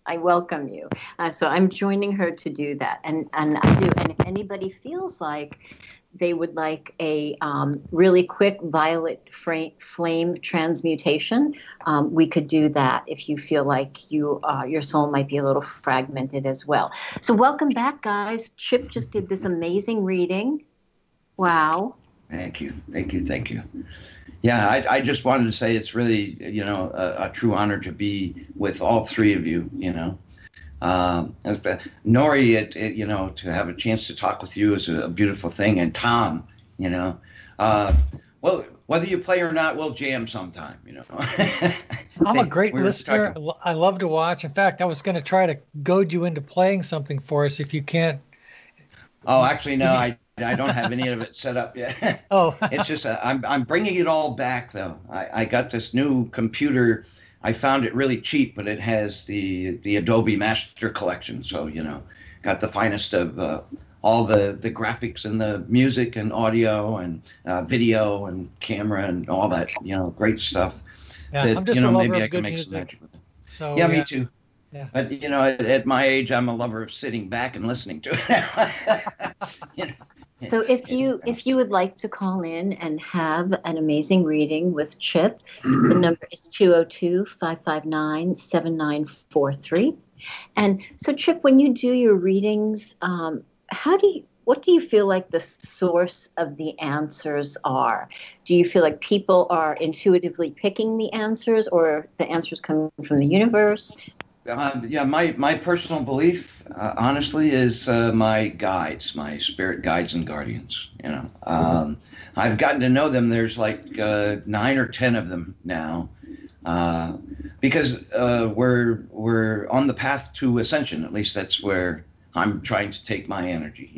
[SPEAKER 1] I welcome you. So I'm joining her to do that, and I do. And if anybody feels like they would like a really quick violet flame transmutation, we could do that if you feel like your soul might be a little fragmented as well. So welcome back, guys. Chip just did this amazing reading. Wow.
[SPEAKER 4] Thank you. Yeah, I just wanted to say it's really, a true honor to be with all three of you, Nori, to have a chance to talk with you is a beautiful thing. And Tom, well, whether you play or not, we'll jam sometime,
[SPEAKER 3] I'm a great listener. I love to watch. In fact, I was going to try to goad you into playing something for us if you can't.
[SPEAKER 4] Oh, actually, no, I don't have any of it set up yet.
[SPEAKER 3] Oh,
[SPEAKER 4] it's just I'm bringing it all back, though. I got this new computer. I found it really cheap, but it has the Adobe Master Collection. So, got the finest of all the graphics and the music and audio and video and camera and all that, great stuff.
[SPEAKER 3] Yeah,
[SPEAKER 4] that,
[SPEAKER 3] I'm just a lover
[SPEAKER 4] maybe
[SPEAKER 3] of
[SPEAKER 4] I can
[SPEAKER 3] good
[SPEAKER 4] make
[SPEAKER 3] music.
[SPEAKER 4] some magic with it.
[SPEAKER 3] So,
[SPEAKER 4] yeah, me too.
[SPEAKER 3] Yeah.
[SPEAKER 4] But, at my age, I'm a lover of sitting back and listening to it.
[SPEAKER 1] So if you would like to call in and have an amazing reading with Chip, the number is 202-559-7943. And so, Chip, when you do your readings, what do you feel like the source of the answers are? Do you feel like people are intuitively picking the answers, or the answers come from the universe?
[SPEAKER 4] Yeah, my personal belief, honestly, is my guides, my spirit guides and guardians. I've gotten to know them. There's like 9 or 10 of them now, because we're on the path to ascension. At least that's where I'm trying to take my energy.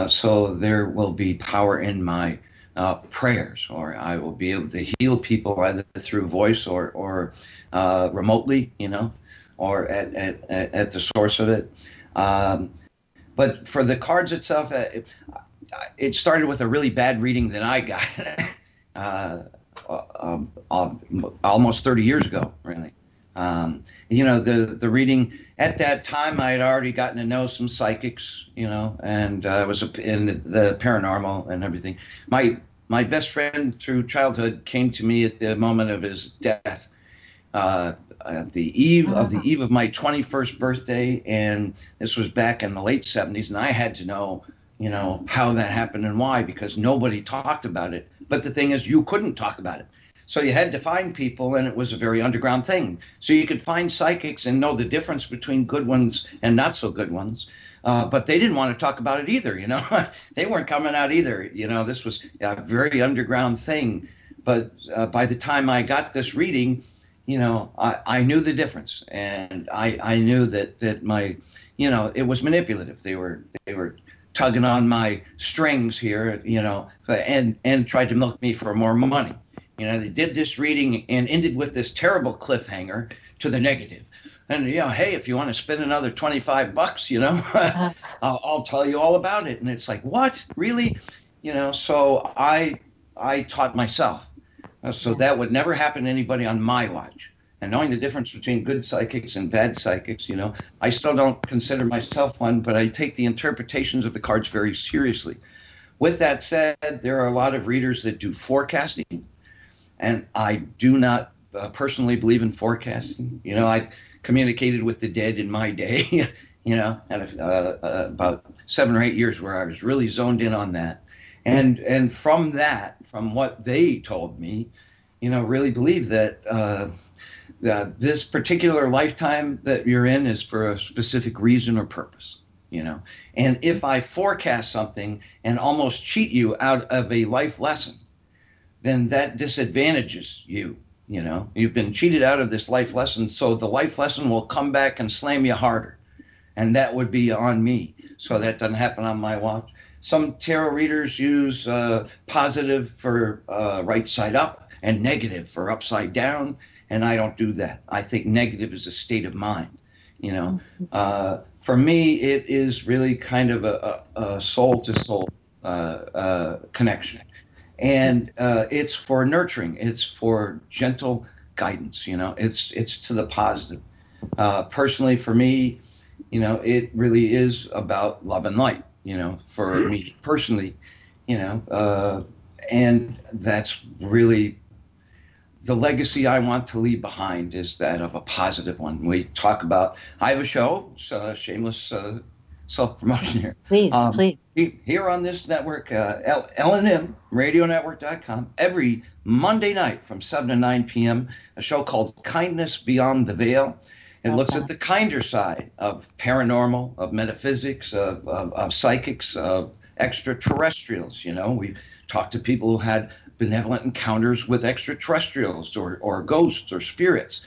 [SPEAKER 4] So there will be power in my prayers, or I will be able to heal people either through voice or remotely, or at the source of it. But for the cards itself, it started with a really bad reading that I got almost 30 years ago, really. The reading at that time, I had already gotten to know some psychics, and I was in the paranormal and everything. My best friend through childhood came to me at the moment of his death, at the eve of my 21st birthday, and this was back in the late 70s, and I had to know, how that happened and why, because nobody talked about it. But the thing is, you couldn't talk about it. So you had to find people, and it was a very underground thing. So you could find psychics and know the difference between good ones and not so good ones. But they didn't want to talk about it either, They weren't coming out either. This was a very underground thing. But by the time I got this reading, I knew the difference. And I knew that my, it was manipulative. They were tugging on my strings here, and tried to milk me for more money. They did this reading and ended with this terrible cliffhanger to the negative. And, hey, if you want to spend another $25, I'll tell you all about it. And it's like, what? Really? So I taught myself. So that would never happen to anybody on my watch. And knowing the difference between good psychics and bad psychics, I still don't consider myself one, but I take the interpretations of the cards very seriously. With that said, there are a lot of readers that do forecasting. And I do not personally believe in forecasting. I communicated with the dead in my day, had about 7 or 8 years where I was really zoned in on that. And from what they told me, really believe that this particular lifetime that you're in is for a specific reason or purpose, And if I forecast something and almost cheat you out of a life lesson, then that disadvantages you. You've been cheated out of this life lesson, so the life lesson will come back and slam you harder, and that would be on me. So that doesn't happen on my watch. Some tarot readers use positive for right side up and negative for upside down, and I don't do that. I think negative is a state of mind. For me, it is really kind of a soul to soul connection. And it's for nurturing. It's for gentle guidance. It's to the positive. Personally, for me, it really is about love and light. For me personally, and that's really the legacy I want to leave behind, is that of a positive one. We talk about. I have a show, shameless self-promotion here.
[SPEAKER 1] Please.
[SPEAKER 4] Here on this network, LNM, radionetwork.com, every Monday night from 7 to 9 p.m., a show called Kindness Beyond the Veil. It looks at the kinder side of paranormal, of metaphysics, of psychics, of extraterrestrials. We talk to people who had benevolent encounters with extraterrestrials or ghosts or spirits.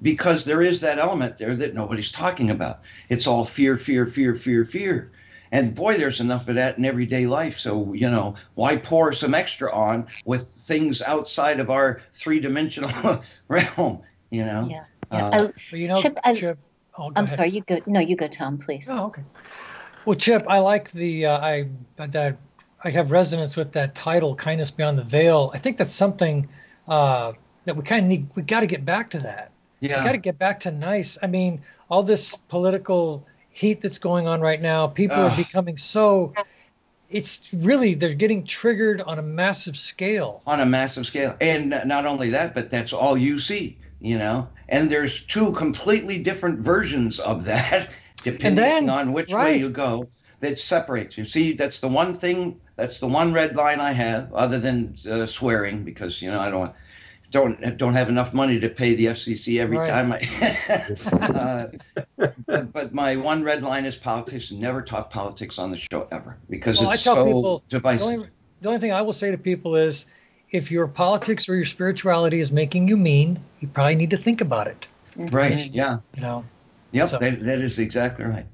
[SPEAKER 4] Because there is that element there that nobody's talking about. It's all fear, fear, fear, fear, fear. And boy, there's enough of that in everyday life. So, why pour some extra on with things outside of our three-dimensional realm,
[SPEAKER 1] Yeah.
[SPEAKER 3] Chip,
[SPEAKER 1] I'm sorry, you go. No, you go, Tom, please.
[SPEAKER 3] Oh, okay. Well, Chip, I like I have resonance with that title, Kindness Beyond the Veil. I think that's something that we kind of need. We got to get back to that.
[SPEAKER 4] Yeah.
[SPEAKER 3] You got to get back to nice. I mean, all this political heat that's going on right now, people are becoming so, it's really, they're getting triggered on a massive scale.
[SPEAKER 4] On a massive scale. And not only that, but that's all you see. you know, and there's two completely different versions of that, depending on which way you go, that separates you. See, that's the one thing, that's the one red line I have, other than swearing, because, you know, I don't have enough money to pay the FCC every time but my one red line is politics. Never talk politics on the show ever, because it's so divisive.
[SPEAKER 3] The only thing I will say to people is, if your politics or your spirituality is making you mean, you probably need to think about it.
[SPEAKER 4] Right, yeah.
[SPEAKER 3] You know.
[SPEAKER 4] Yep,
[SPEAKER 3] so.
[SPEAKER 4] that is exactly right.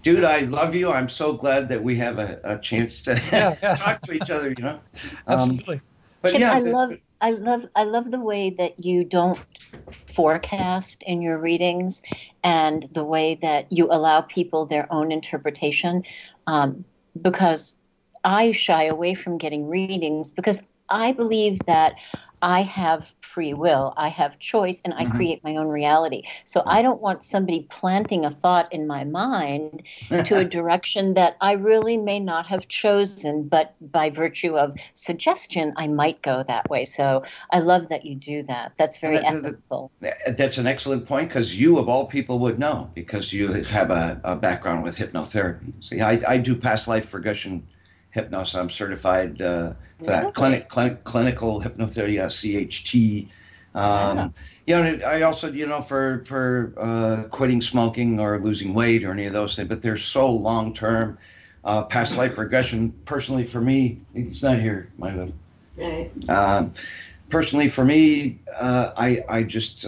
[SPEAKER 4] Dude, I love you. I'm so glad that we have a chance to talk to each other, you know.
[SPEAKER 3] Absolutely.
[SPEAKER 4] But
[SPEAKER 1] Chip,
[SPEAKER 4] yeah,
[SPEAKER 1] I love the way that you don't forecast in your readings, and the way that you allow people their own interpretation, because I shy away from getting readings, because I believe that I have free will, I have choice, and I create my own reality. So I don't want somebody planting a thought in my mind to a direction that I really may not have chosen, but by virtue of suggestion, I might go that way. So I love that you do that. That's very ethical.
[SPEAKER 4] That's an excellent point, because you, of all people, would know, because you have a background with hypnotherapy. See, I do past life regression hypnosis. I'm certified for that clinical hypnotherapy, CHT. You know, I also, you know, for quitting smoking or losing weight or any of those things, but they're so long term. Past life regression, personally for me, it's not here, my love. Right. Personally for me, I just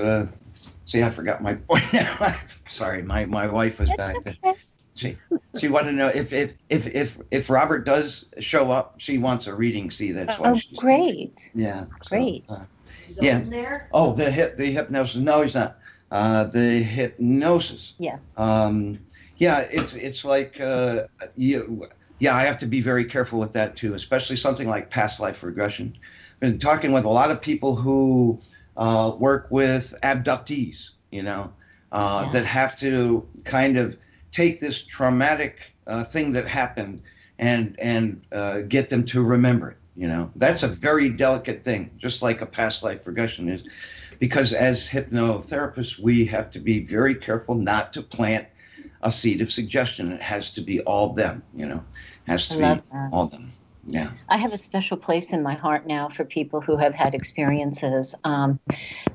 [SPEAKER 4] see, I forgot my point now. Sorry, my wife was back.
[SPEAKER 1] Okay.
[SPEAKER 4] She wanted to know if Robert does show up, she wants a reading. See, that's why.
[SPEAKER 1] Oh, great.
[SPEAKER 4] Yeah.
[SPEAKER 1] Great.
[SPEAKER 4] So, yeah. There? Oh, the hypnosis. No, he's not. The hypnosis.
[SPEAKER 1] Yes.
[SPEAKER 4] Yeah, it's like I have to be very careful with that too, especially something like past life regression. I've been talking with a lot of people who work with abductees, you know, that have to kind of take this traumatic thing that happened and get them to remember it. You know, that's a very delicate thing, just like a past life regression is, because as hypnotherapists, we have to be very careful not to plant a seed of suggestion. It has to be all them, you know, has to be all them. Yeah.
[SPEAKER 1] I have a special place in my heart now for people who have had experiences,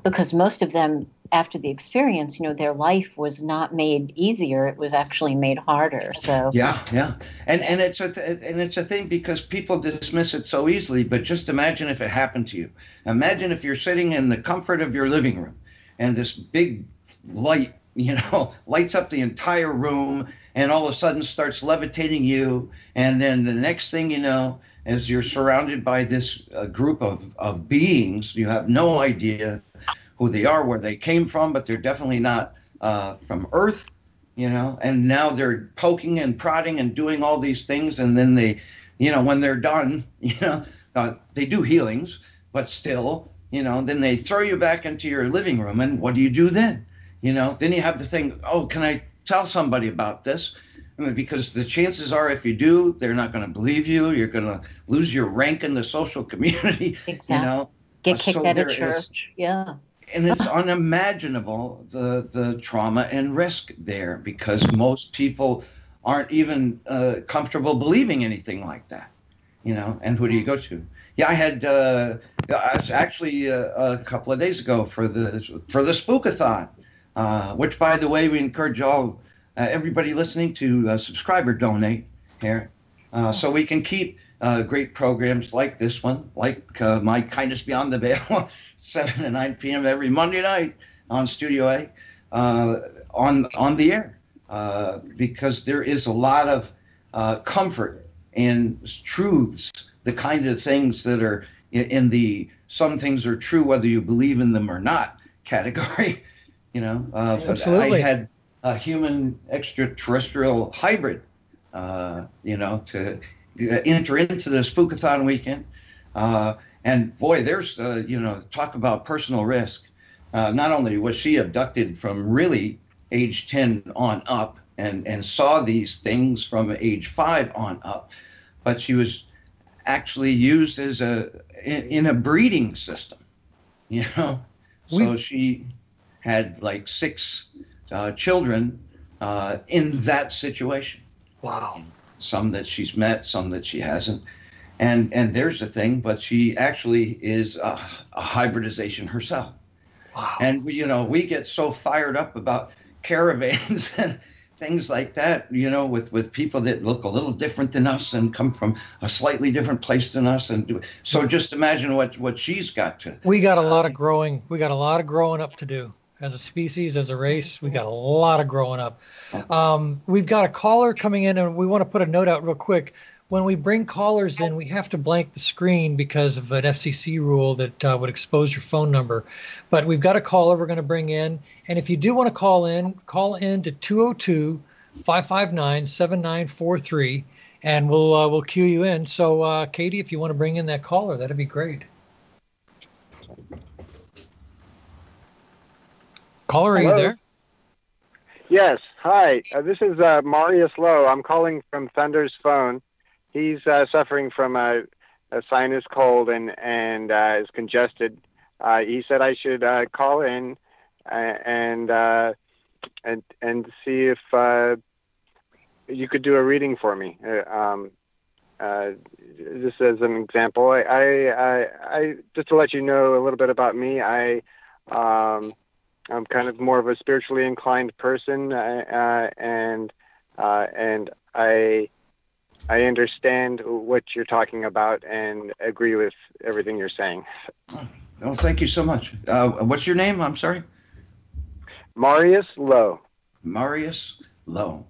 [SPEAKER 1] because most of them, after the experience, you know, their life was not made easier; it was actually made harder. So
[SPEAKER 4] yeah, and it's a thing, because people dismiss it so easily. But just imagine if it happened to you. Imagine if you're sitting in the comfort of your living room, and this big light, you know, lights up the entire room, and all of a sudden starts levitating you, and then the next thing you know, as you're surrounded by this group of beings, you have no idea who they are, where they came from, but they're definitely not from Earth, you know, and now they're poking and prodding and doing all these things, and then they, you know, when they're done, you know, they do healings, but still, you know, then they throw you back into your living room, and what do you do then? You know, then you have to think, oh, can I tell somebody about this? I mean, because the chances are, if you do, they're not going to believe you. You're going to lose your rank in the social community.
[SPEAKER 1] Exactly.
[SPEAKER 4] You know,
[SPEAKER 1] get kicked out of church. Yeah.
[SPEAKER 4] And it's unimaginable, the trauma and risk there, because most people aren't even comfortable believing anything like that. You know, and who do you go to? Yeah, I had actually a couple of days ago for the Spookathon. Which, by the way, we encourage everybody listening to subscribe or donate here, so we can keep great programs like this one, like My Kindness Beyond the Veil, 7 to 9 p.m. every Monday night on Studio A, on the air, because there is a lot of comfort in truths, the kind of things that are in the some things are true whether you believe in them or not category. You know,
[SPEAKER 3] Absolutely.
[SPEAKER 4] I had a human extraterrestrial hybrid, you know, to enter into the Spookathon weekend. And boy, there's, you know, talk about personal risk. Not only was she abducted from really age 10 on up and saw these things from age 5 on up, but she was actually used as in a breeding system, you know. So had like 6 children in that situation.
[SPEAKER 3] Wow.
[SPEAKER 4] Some that she's met, some that she hasn't. And there's the thing, but she actually is a hybridization herself.
[SPEAKER 3] Wow.
[SPEAKER 4] And we get so fired up about caravans and things like that, with people that look a little different than us and come from a slightly different place than us. And so just imagine what she's got to.
[SPEAKER 3] We got a lot of growing up to do. As a species, as a race, we got a lot of growing up. We've got a caller coming in, and we want to put a note out real quick. When we bring callers in, we have to blank the screen because of an FCC rule that would expose your phone number. But we've got a caller we're going to bring in. And if you do want to call in to 202-559-7943, and we'll cue you in. So, Katie, if you want to bring in that caller, that'd be great. Caller, are you there?
[SPEAKER 10] Yes. Hi. This is Marius Lowe. I'm calling from Thunder's phone. He's suffering from a sinus cold and is congested. He said I should call in and see if you could do a reading for me. Just as an example, I just to let you know a little bit about me. I'm kind of more of a spiritually inclined person, and I understand what you're talking about and agree with everything you're saying.
[SPEAKER 4] Oh, thank you so much. What's your name? I'm sorry.
[SPEAKER 10] Marius Lowe.
[SPEAKER 4] Marius Lowe.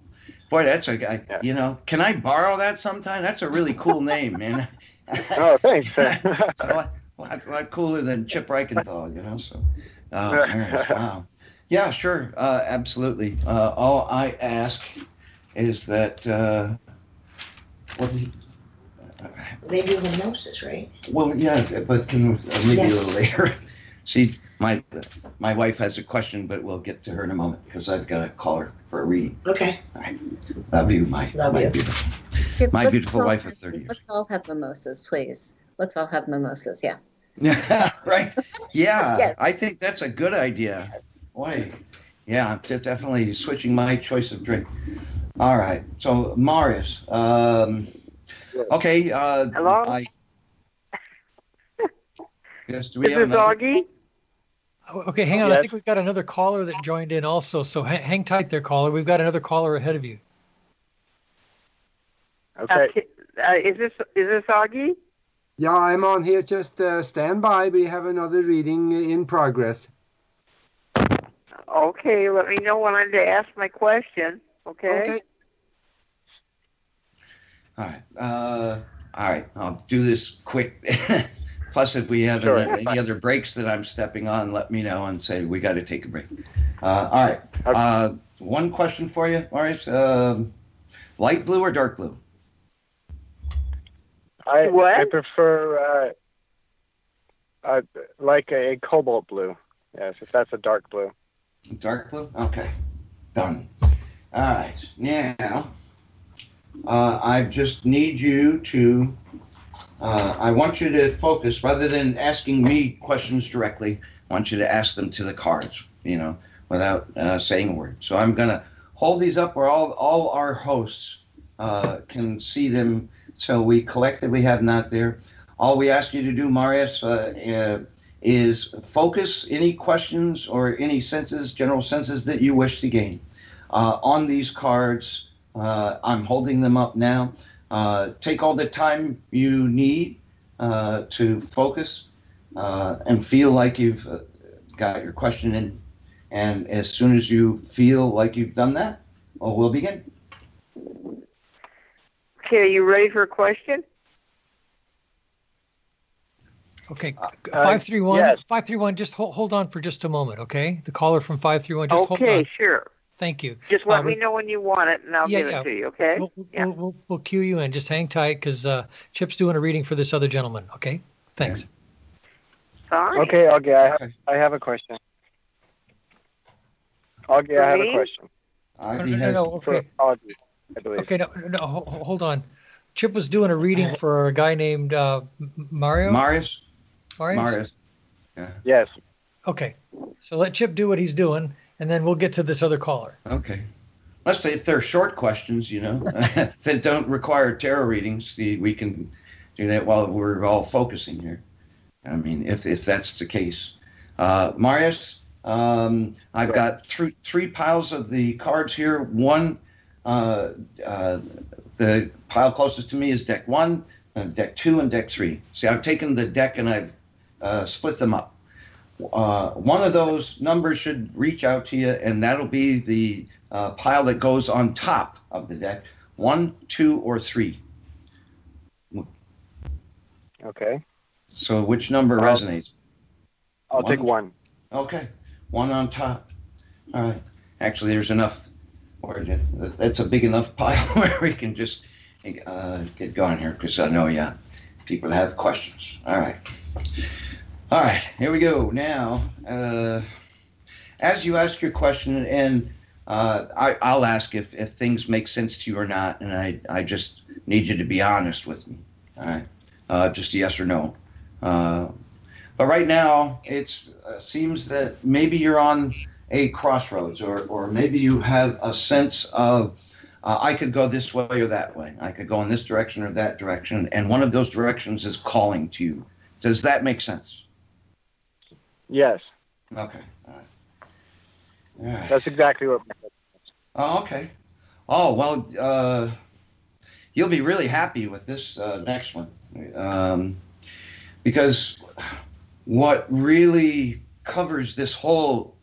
[SPEAKER 4] Boy, that's a guy. Yeah. Can I borrow that sometime? That's a really cool name, man.
[SPEAKER 10] Oh, thanks.
[SPEAKER 4] It's a lot cooler than Chip Reichenthal, So. Wow. Yeah, sure. Absolutely. All I ask is that
[SPEAKER 11] they do hypnosis, right?
[SPEAKER 4] Well, yeah, but maybe a little later. See, my wife has a question, but we'll get to her in a moment because I've got to call her for a reading.
[SPEAKER 11] Okay.
[SPEAKER 4] All right. Love you, my beautiful wife of 30 years.
[SPEAKER 1] Let's all have mimosas, please. Let's all have mimosas. Yeah.
[SPEAKER 4] Yeah, right. Yeah,
[SPEAKER 1] Yes.
[SPEAKER 4] I think that's a good idea. Boy, yeah, I'm definitely switching my choice of drink. All right, so Marius. Okay.
[SPEAKER 5] Hello.
[SPEAKER 4] Yes. Do we
[SPEAKER 5] Is
[SPEAKER 4] have
[SPEAKER 5] this Augie?
[SPEAKER 3] Okay, hang on.
[SPEAKER 10] Yes.
[SPEAKER 3] I think we've got another caller that joined in also. So hang tight there, caller. We've got another caller ahead of you.
[SPEAKER 10] Okay.
[SPEAKER 5] Is this Augie?
[SPEAKER 2] Yeah, I'm on here. Just stand by. We have another reading in progress.
[SPEAKER 5] Okay, let me know when I'm to ask my question. Okay.
[SPEAKER 4] All right. I'll do this quick. Plus, if we have any other breaks that I'm stepping on, let me know and say we got to take a break. All right.
[SPEAKER 10] Okay.
[SPEAKER 4] One question for you, Marius. Light blue or dark blue?
[SPEAKER 10] I
[SPEAKER 5] What?
[SPEAKER 10] prefer like a cobalt blue. Yes, if that's a dark blue.
[SPEAKER 4] Dark blue? Okay. Done. All right. Now, I just need you to, I want you to focus, rather than asking me questions directly, I want you to ask them to the cards, without saying a word. So I'm going to hold these up where all our hosts can see them, so we collectively have not there. All we ask you to do, Marius, is focus any questions or any general senses that you wish to gain on these cards. I'm holding them up now. Take all the time you need to focus and feel like you've got your question in. And as soon as you feel like you've done that, we'll begin.
[SPEAKER 5] Okay, are you ready for a question?
[SPEAKER 3] Okay, 531.
[SPEAKER 10] Yes.
[SPEAKER 3] 531. Just hold on for just a moment, okay? The caller from 531. Just hold on.
[SPEAKER 5] Okay, sure.
[SPEAKER 3] Thank you.
[SPEAKER 5] Just let me know when you want it, and I'll give
[SPEAKER 3] yeah.
[SPEAKER 5] it to you. Okay?
[SPEAKER 3] We'll cue you in. Just hang tight, because Chip's doing a reading for this other gentleman. Okay. Thanks.
[SPEAKER 5] Fine.
[SPEAKER 10] Okay, I have a question. Augie, I have a question.
[SPEAKER 3] No. Okay.
[SPEAKER 10] For Augie, I believe.
[SPEAKER 3] Okay. No. Hold on. Chip was doing a reading for a guy named Mario.
[SPEAKER 4] Marius.
[SPEAKER 3] Marius.
[SPEAKER 4] Yeah.
[SPEAKER 10] Yes.
[SPEAKER 3] Okay. So let Chip do what he's doing, and then we'll get to this other caller.
[SPEAKER 4] Okay. Let's say if they're short questions, that don't require tarot readings, we can do that while we're all focusing here. I mean, if that's the case. Marius, I've got three piles of the cards here. One, the pile closest to me is deck 1, deck 2, and deck 3. See, I've taken the deck and I've split them up. One of those numbers should reach out to you, and that'll be the pile that goes on top of the deck. 1, 2, or 3.
[SPEAKER 10] Okay.
[SPEAKER 4] So which number resonates?
[SPEAKER 10] I'll take 1.
[SPEAKER 4] Okay. 1 on top. All right. Actually, there's enough. That's a big enough pile where we can just get going here, because I know, people have questions. All right. All right. Here we go. Now, as you ask your question, and I'll ask if things make sense to you or not, and I just need you to be honest with me. All right. Just a yes or no. But right now, it seems that maybe you're on a crossroads, or maybe you have a sense of, I could go this way or that way. I could go in this direction or that direction, and one of those directions is calling to you. Does that make sense?
[SPEAKER 10] Yes.
[SPEAKER 4] Okay. All right.
[SPEAKER 10] That's exactly what.
[SPEAKER 4] Oh, okay. Oh, well, you'll be really happy with this next one. Because what really covers this whole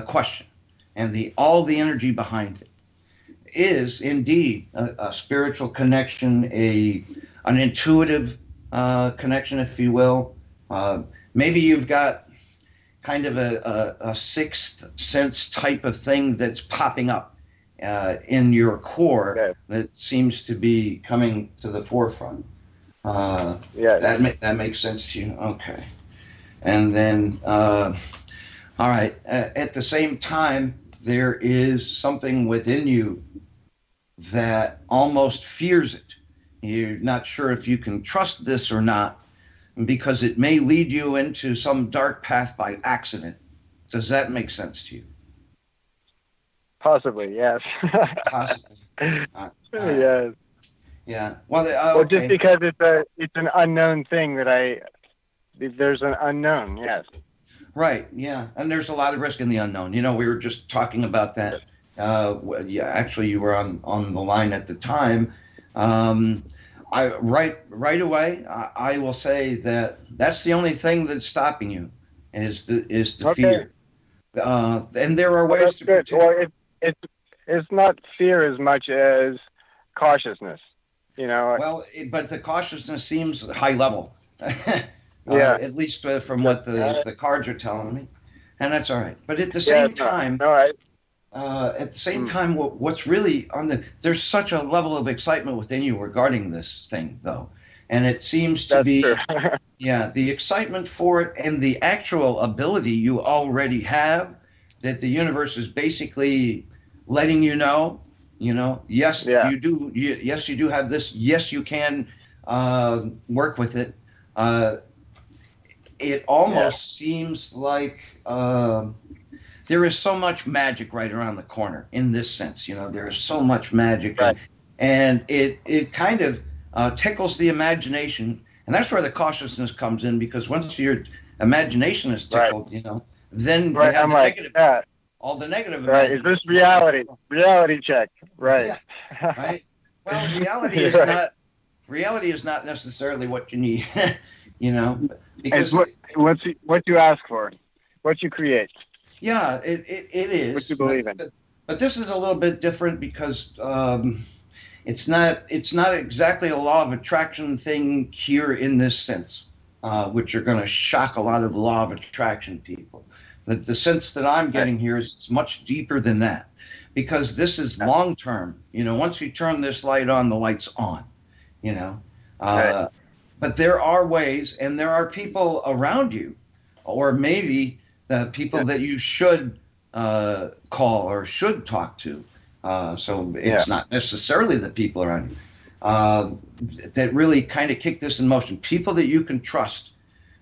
[SPEAKER 4] question and all the energy behind it is indeed a spiritual connection, an intuitive connection, if you will. Maybe you've got kind of a sixth sense type of thing that's popping up in your core that seems to be coming to the forefront. That makes sense to you. Okay. And then, all right. At the same time, there is something within you that almost fears it. You're not sure if you can trust this or not, because it may lead you into some dark path by accident. Does that make sense to you?
[SPEAKER 10] Possibly, yes.
[SPEAKER 4] Possibly.
[SPEAKER 10] Yes.
[SPEAKER 4] Yeah. Well,
[SPEAKER 10] Well, just because it's an unknown thing there's an unknown. Yes.
[SPEAKER 4] Right. Yeah. And there's a lot of risk in the unknown. We were just talking about that. Actually, you were on the line at the time. Right away, I will say that's the only thing that's stopping you is the fear. And there are ways to protect.
[SPEAKER 10] Well, it's not fear as much as cautiousness.
[SPEAKER 4] Well, but the cautiousness seems high level. At least from what the cards are telling me, and that's all right. But at the same time, what's really there's such a level of excitement within you regarding this thing, though, and it seems to be, the excitement for it and the actual ability you already have, that the universe is basically letting you know, yes, you do. Yes, you do have this. Yes, you can work with it. It almost seems like there is so much magic right around the corner in this sense. There is so much magic, and it kind of tickles the imagination, and that's where the cautiousness comes in, because once your imagination is tickled, then you have the negative. All the negative.
[SPEAKER 10] Right. Is this reality? Reality check. Right.
[SPEAKER 4] Yeah. Right. Well, reality is not necessarily what you need. Because
[SPEAKER 10] it's what you ask for, what you create.
[SPEAKER 4] Yeah, it is.
[SPEAKER 10] What you believe in.
[SPEAKER 4] But this is a little bit different because it's not exactly a law of attraction thing here in this sense, which are going to shock a lot of law of attraction people. The sense that I'm getting here is it's much deeper than that, because this is long term. Once you turn this light on, the light's on. But there are ways, and there are people around you, or maybe the people that you should call or should talk to. So it's not necessarily the people around you that really kind of kick this in motion. People that you can trust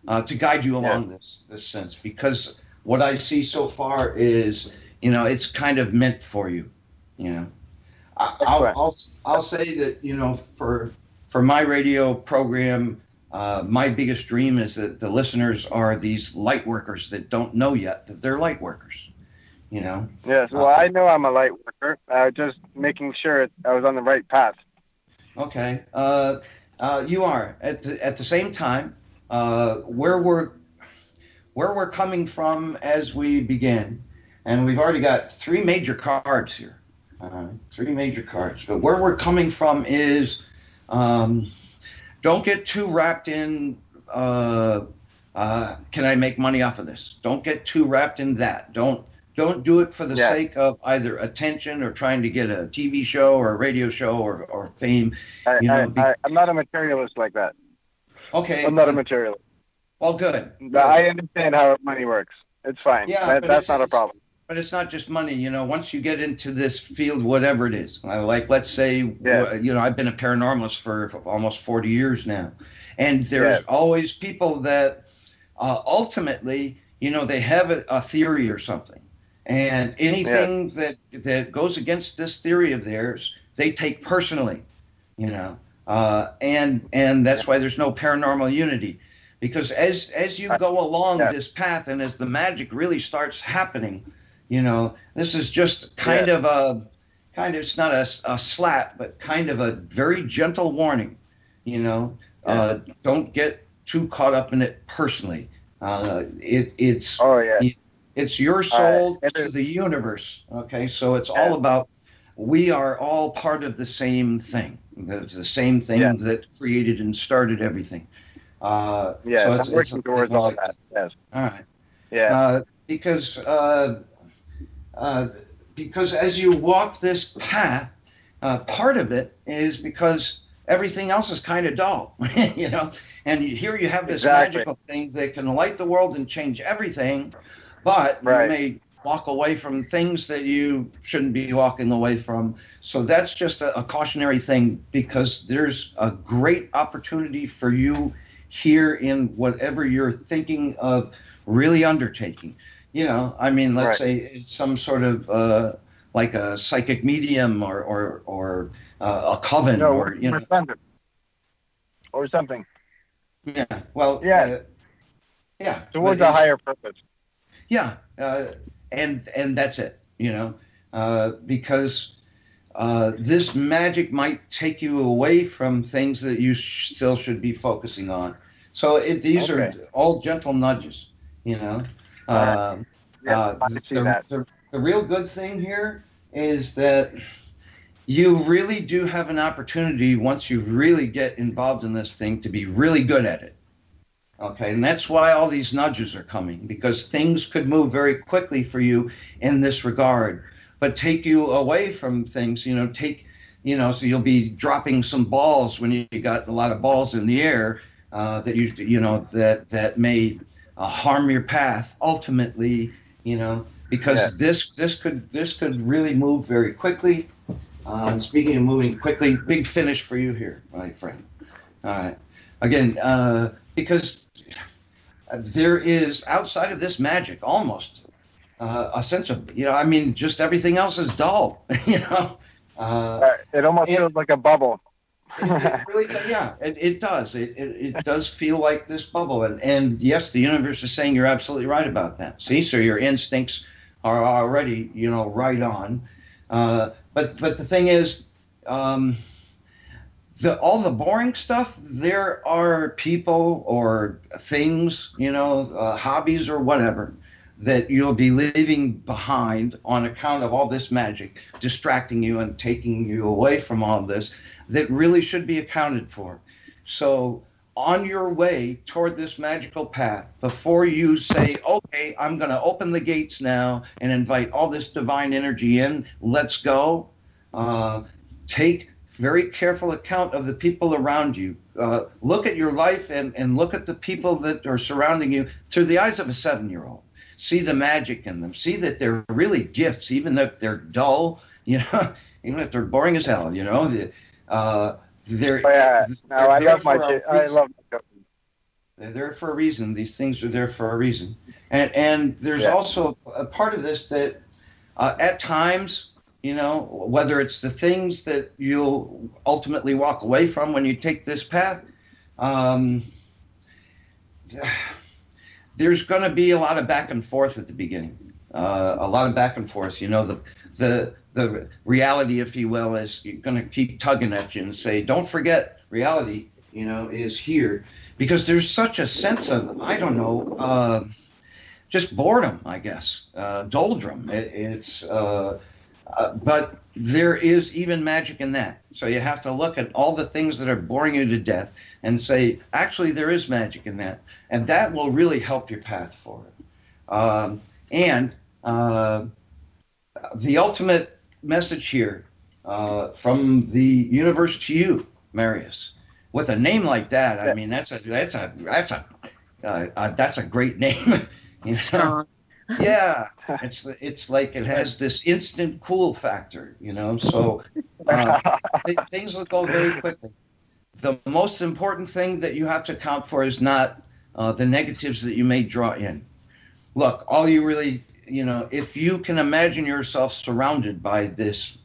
[SPEAKER 4] to guide you along this sense, because what I see so far is, it's kind of meant for you. I'll say that, for my radio program, my biggest dream is that the listeners are these light workers that don't know yet that they're light workers.
[SPEAKER 10] Yes. Well, I know I'm a light worker. Just making sure I was on the right path.
[SPEAKER 4] Okay. You are at the same time. Where we're coming from as we begin, and we've already got 3 major cards here. 3 major cards. But where we're coming from is, don't get too wrapped in, can I make money off of this? Don't get too wrapped in that. Don't do it for the sake of either attention or trying to get a TV show or a radio show or fame.
[SPEAKER 10] I'm not a materialist like that.
[SPEAKER 4] Okay.
[SPEAKER 10] I'm not a materialist.
[SPEAKER 4] Well, good.
[SPEAKER 10] But I understand how money works. It's fine.
[SPEAKER 4] Yeah,
[SPEAKER 10] that's not a problem.
[SPEAKER 4] But it's not just money. Once you get into this field, whatever it is, like, let's say, I've been a paranormalist for almost 40 years now. And there's always people that ultimately, they have a theory or something. And anything that goes against this theory of theirs, they take personally, and that's why there's no paranormal unity, because as you go along this path and as the magic really starts happening, this is just kind of it's not a slap, but kind of a very gentle warning, don't get too caught up in it personally. It's your soul to the universe. Okay, so it's all about, we are all part of the same thing. It's the same thing that created and started everything.
[SPEAKER 10] So I'm working towards all that. Yes.
[SPEAKER 4] All right.
[SPEAKER 10] Yeah.
[SPEAKER 4] Because as you walk this path, part of it is because everything else is kind of dull, and here you have this magical thing that can light the world and change everything. But you may walk away from things that you shouldn't be walking away from. So that's just a cautionary thing, because there's a great opportunity for you here in whatever you're thinking of really undertaking. Let's say it's some sort of like a psychic medium or a coven
[SPEAKER 10] or something.
[SPEAKER 4] Yeah. Well.
[SPEAKER 10] Towards a higher purpose.
[SPEAKER 4] Yeah, and that's it, because this magic might take you away from things that you still should be focusing on. So these are all gentle nudges, The real good thing here is that you really do have an opportunity, once you really get involved in this thing, to be really good at it. Okay, and that's why all these nudges are coming, because things could move very quickly for you in this regard, but take you away from things, so you'll be dropping some balls when you got a lot of balls in the air that may harm your path ultimately, because this could really move very quickly. And speaking of moving quickly, big finish for you here, my friend. All right, again, because there is, outside of this magic, almost a sense of, just everything else is dull,
[SPEAKER 10] It almost feels like a bubble.
[SPEAKER 4] It really, it does. It does feel like this bubble. And yes, the universe is saying you're absolutely right about that. See, so your instincts are already, right on. But the thing is, all the boring stuff, there are people or things, hobbies or whatever, that you'll be leaving behind on account of all this magic distracting you and taking you away from all this, that really should be accounted for. So on your way toward this magical path, before you say, okay, I'm going to open the gates now and invite all this divine energy in, let's go, take very careful account of the people around you. Look at your life and look at the people that are surrounding you through the eyes of a 7-year-old. See the magic in them. See that they're really gifts, even if they're dull, even if they're boring as hell, I love my children. They're there for a reason. These things are there for a reason. And there's also a part of this that at times, you know, whether it's the things that you'll ultimately walk away from when you take this path, there's going to be a lot of back and forth at the beginning. A lot of back and forth. You know, the reality, if you will, is going to keep tugging at you and say, don't forget, reality, you know, is here. Because there's such a sense of, I don't know, just boredom, I guess, doldrum. But there is even magic in that. So you have to look at all the things that are boring you to death and say, actually, there is magic in that. And that will really help your path forward. And the ultimate message here from the universe to you, Marius, with a name like that, I mean, that's a great name. You know? Yeah, it's like it has this instant cool factor, you know. So things will go very quickly. The most important thing that you have to account for is not the negatives that you may draw in. Look, all you really, you know, if you can imagine yourself surrounded by this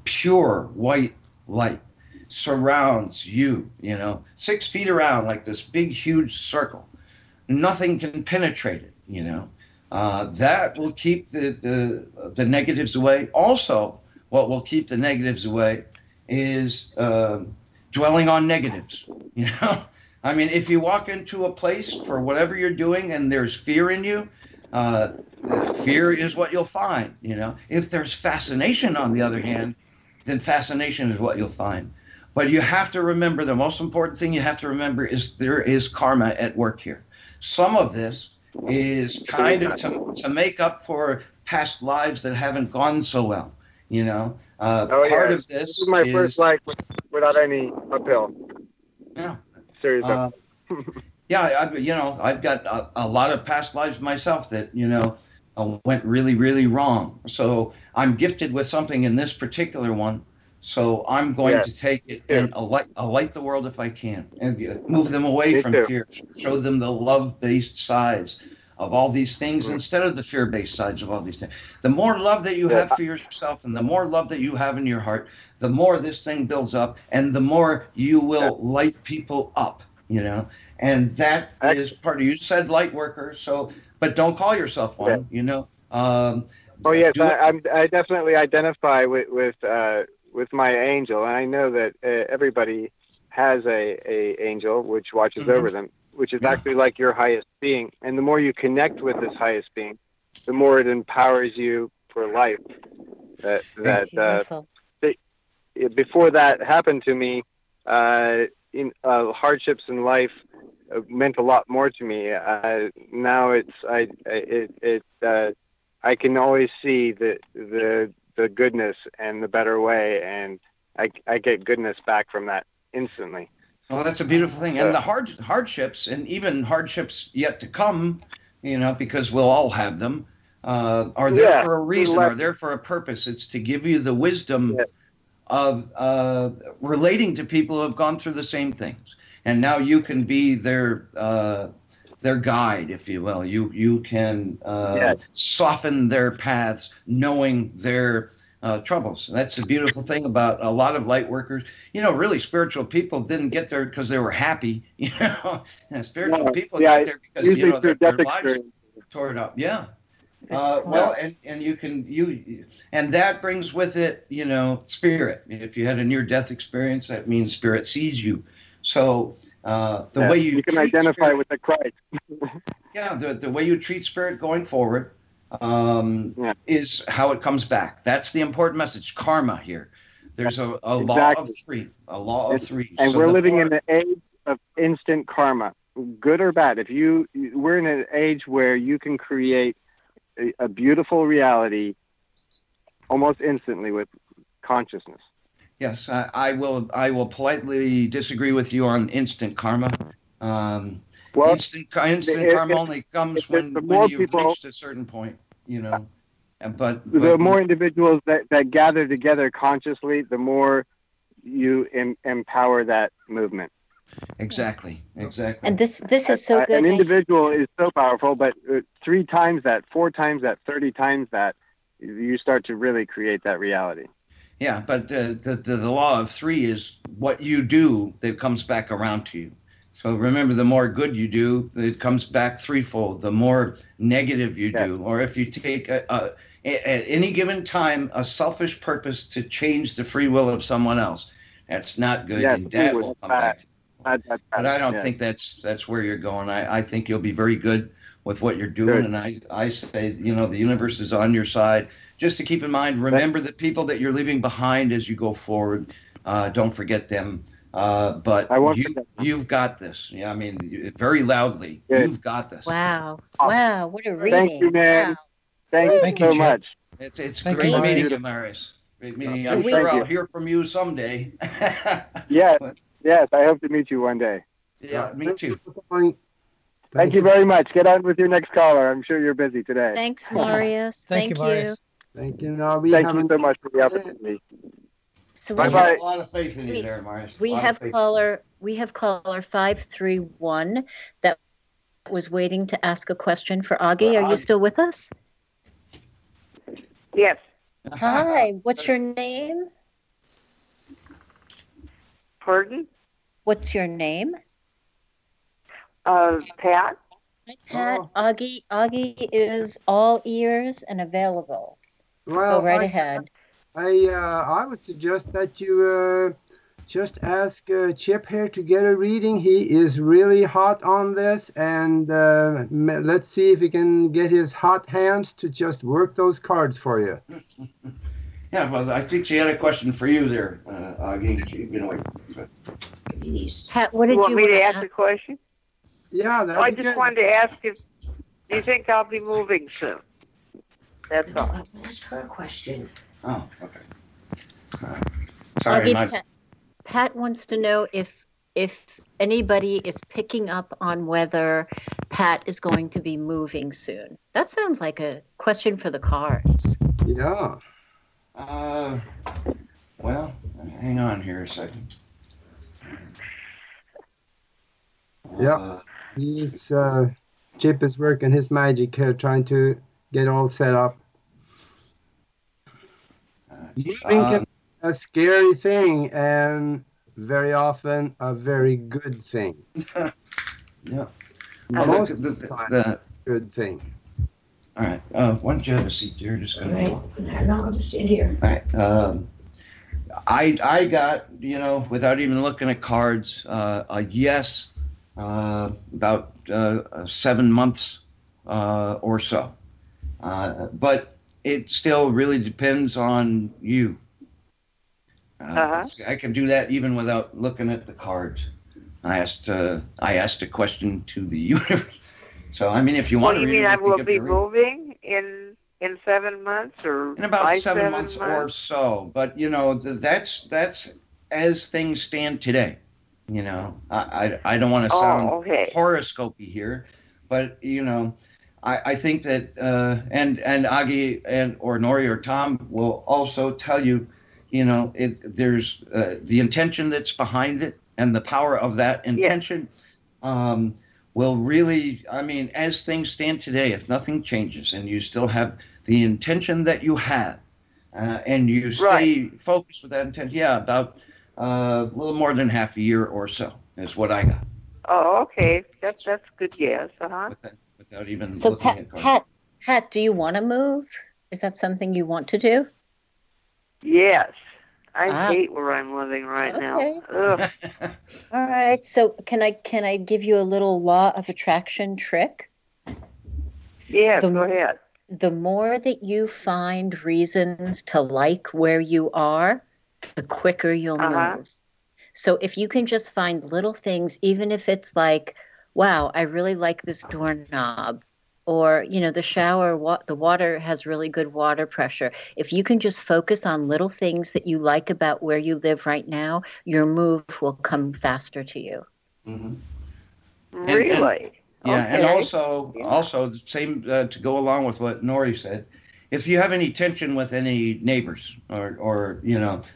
[SPEAKER 4] pure white light, surrounds you, you know, 6 feet around like this big, huge circle. Nothing can penetrate it, you know. That will keep the negatives away. Also, what will keep the negatives away is dwelling on negatives, you know. I mean, if you walk into a place for whatever you're doing and there's fear in you, fear is what you'll find, you know. If there's fascination, on the other hand, then fascination is what you'll find. But you have to remember, the most important thing you have to remember is there is karma at work here. Some of this is kind of to make up for past lives that haven't gone so well, you know. Part of this
[SPEAKER 10] is my first life without any uphill.
[SPEAKER 4] Yeah.
[SPEAKER 10] Seriously.
[SPEAKER 4] Yeah, you know, I've got a lot of past lives myself that, you know, went really, really wrong. So I'm gifted with something in this particular one. So I'm going to take it and alight the world if I can, and move them away from fear, show them the love-based sides of all these things instead of the fear-based sides of all these things. The more love that you have for yourself and the more love that you have in your heart, the more this thing builds up and the more you will light people up, you know. And that is part of, you said light worker, so, but don't call yourself one, you know.
[SPEAKER 10] I definitely identify with my angel, and I know that everybody has a angel which watches over them, which is actually like your highest being. And the more you connect with this highest being, the more it empowers you for life. Before that happened to me, hardships in life meant a lot more to me. Now I can always see the goodness and the better way, and I get goodness back from that instantly.
[SPEAKER 4] Well, that's a beautiful thing. And the hardships, and even hardships yet to come, you know, because we'll all have them, are there for a reason, are there for a purpose. It's to give you the wisdom of relating to people who have gone through the same things. And now you can be their guide, if you will. You can soften their paths, knowing their troubles. That's the beautiful thing about a lot of light workers. You know, really spiritual people didn't get there because they were happy. You know, and spiritual people get there because, you know, their lives tore it up. Yeah. Well, and and that brings with it, you know, spirit. If you had a near-death experience, that means spirit sees you. So the way you
[SPEAKER 10] can identify with the Christ.
[SPEAKER 4] The way you treat spirit going forward is how it comes back. That's the important message. Karma here. There's a law of three. A law of three.
[SPEAKER 10] And so we're living in the age of instant karma, good or bad. We're in an age where you can create a beautiful reality almost instantly with consciousness.
[SPEAKER 4] Yes, I will politely disagree with you on instant karma. Instant karma only comes when you've reached a certain point, you know. But
[SPEAKER 10] the more individuals that gather together consciously, the more you empower that movement.
[SPEAKER 4] Exactly.
[SPEAKER 1] And this is so good.
[SPEAKER 10] An individual is so powerful, but 3 times that, 4 times that, 30 times that, you start to really create that reality.
[SPEAKER 4] Yeah, but the law of 3 is what you do that comes back around to you. So remember, the more good you do, it comes back threefold. The more negative you do, or if you take at any given time a selfish purpose to change the free will of someone else, that's not good, and that will come back. But I don't think that's where you're going. I think you'll be very good with what you're doing, and I say, the universe is on your side. Just to keep in mind, remember the people that you're leaving behind as you go forward. Don't forget them. But you've got this. Yeah, I mean, very loudly, you've got this.
[SPEAKER 1] Wow. Wow, what a reading.
[SPEAKER 10] Thank you, man.
[SPEAKER 1] Wow.
[SPEAKER 10] Thank you so much.
[SPEAKER 4] It's great meeting you, Marius. Great meeting you. I'm sure I'll hear from you someday.
[SPEAKER 10] Yes, I hope to meet you one day.
[SPEAKER 4] Yeah, me too.
[SPEAKER 10] Thank you very much. Get on with your next caller. I'm sure you're busy today.
[SPEAKER 1] Thanks, Marius. Thank you.
[SPEAKER 3] Marius.
[SPEAKER 2] Thank you.
[SPEAKER 10] Thank you so much for the opportunity.
[SPEAKER 1] So
[SPEAKER 4] I have a lot of faith in you there, Marius.
[SPEAKER 1] We have caller 531 that was waiting to ask a question for Augie. Are you still with us?
[SPEAKER 5] Yes.
[SPEAKER 1] Hi. What's your name?
[SPEAKER 5] Pardon?
[SPEAKER 1] What's your name?
[SPEAKER 5] Pat.
[SPEAKER 1] Hi, Pat. Augie is all ears and available.
[SPEAKER 2] Well,
[SPEAKER 1] go right ahead.
[SPEAKER 2] I would suggest that you just ask Chip here to get a reading. He is really hot on this, and let's see if he can get his hot hands to just work those cards for you.
[SPEAKER 4] Yeah, well, I think she had a question for you there, Augie.
[SPEAKER 1] Pat, what did
[SPEAKER 5] you want me to ask a question?
[SPEAKER 2] Yeah,
[SPEAKER 5] I just wanted to ask if do you think I'll be moving soon? That's all.
[SPEAKER 11] Ask her a question.
[SPEAKER 4] Oh, okay. Sorry,
[SPEAKER 1] Pat wants to know if anybody is picking up on whether Pat is going to be moving soon. That sounds like a question for the cards.
[SPEAKER 2] Yeah.
[SPEAKER 4] Well, hang on here a second.
[SPEAKER 2] Yeah. He's Chip is working his magic here, trying to get all set up. Moving can be a scary thing, and very often a very good thing.
[SPEAKER 4] Yeah.
[SPEAKER 2] Most of the time, a good thing.
[SPEAKER 4] All right. Why don't you have a seat here? Just gonna.
[SPEAKER 11] No, I'll just sit here.
[SPEAKER 4] All right. I got, without even looking at cards, a yes. About 7 months or so. But it still really depends on you. I can do that even without looking at the cards. I asked a question to the universe. So, I mean, if you want to read it,
[SPEAKER 5] I will be moving in 7 months or
[SPEAKER 4] in about 7 months or so. But, that's as things stand today. I don't want to sound horoscopy here, but I think that and Augie or Nori or Tom will also tell you, there's the intention that's behind it, and the power of that intention will really, I mean, as things stand today, if nothing changes and you still have the intention that you have, and you stay focused with that intention, about a little more than half a year or so is what I got.
[SPEAKER 5] Oh, okay. That's good guess.
[SPEAKER 4] Without even
[SPEAKER 1] looking at cards. Pat, do you want to move? Is that something you want to do?
[SPEAKER 5] Yes. I hate where I'm living right now. Ugh.
[SPEAKER 1] All right. So can I give you a little law of attraction trick?
[SPEAKER 5] Yeah, go ahead.
[SPEAKER 1] The more that you find reasons to like where you are, the quicker you'll move. So if you can just find little things, even if it's like, wow, I really like this doorknob, or, the shower, the water has really good water pressure. If you can just focus on little things that you like about where you live right now, your move will come faster to you.
[SPEAKER 4] Mm-hmm.
[SPEAKER 5] Really?
[SPEAKER 4] And also the same to go along with what Nori said. If you have any tension with any neighbors or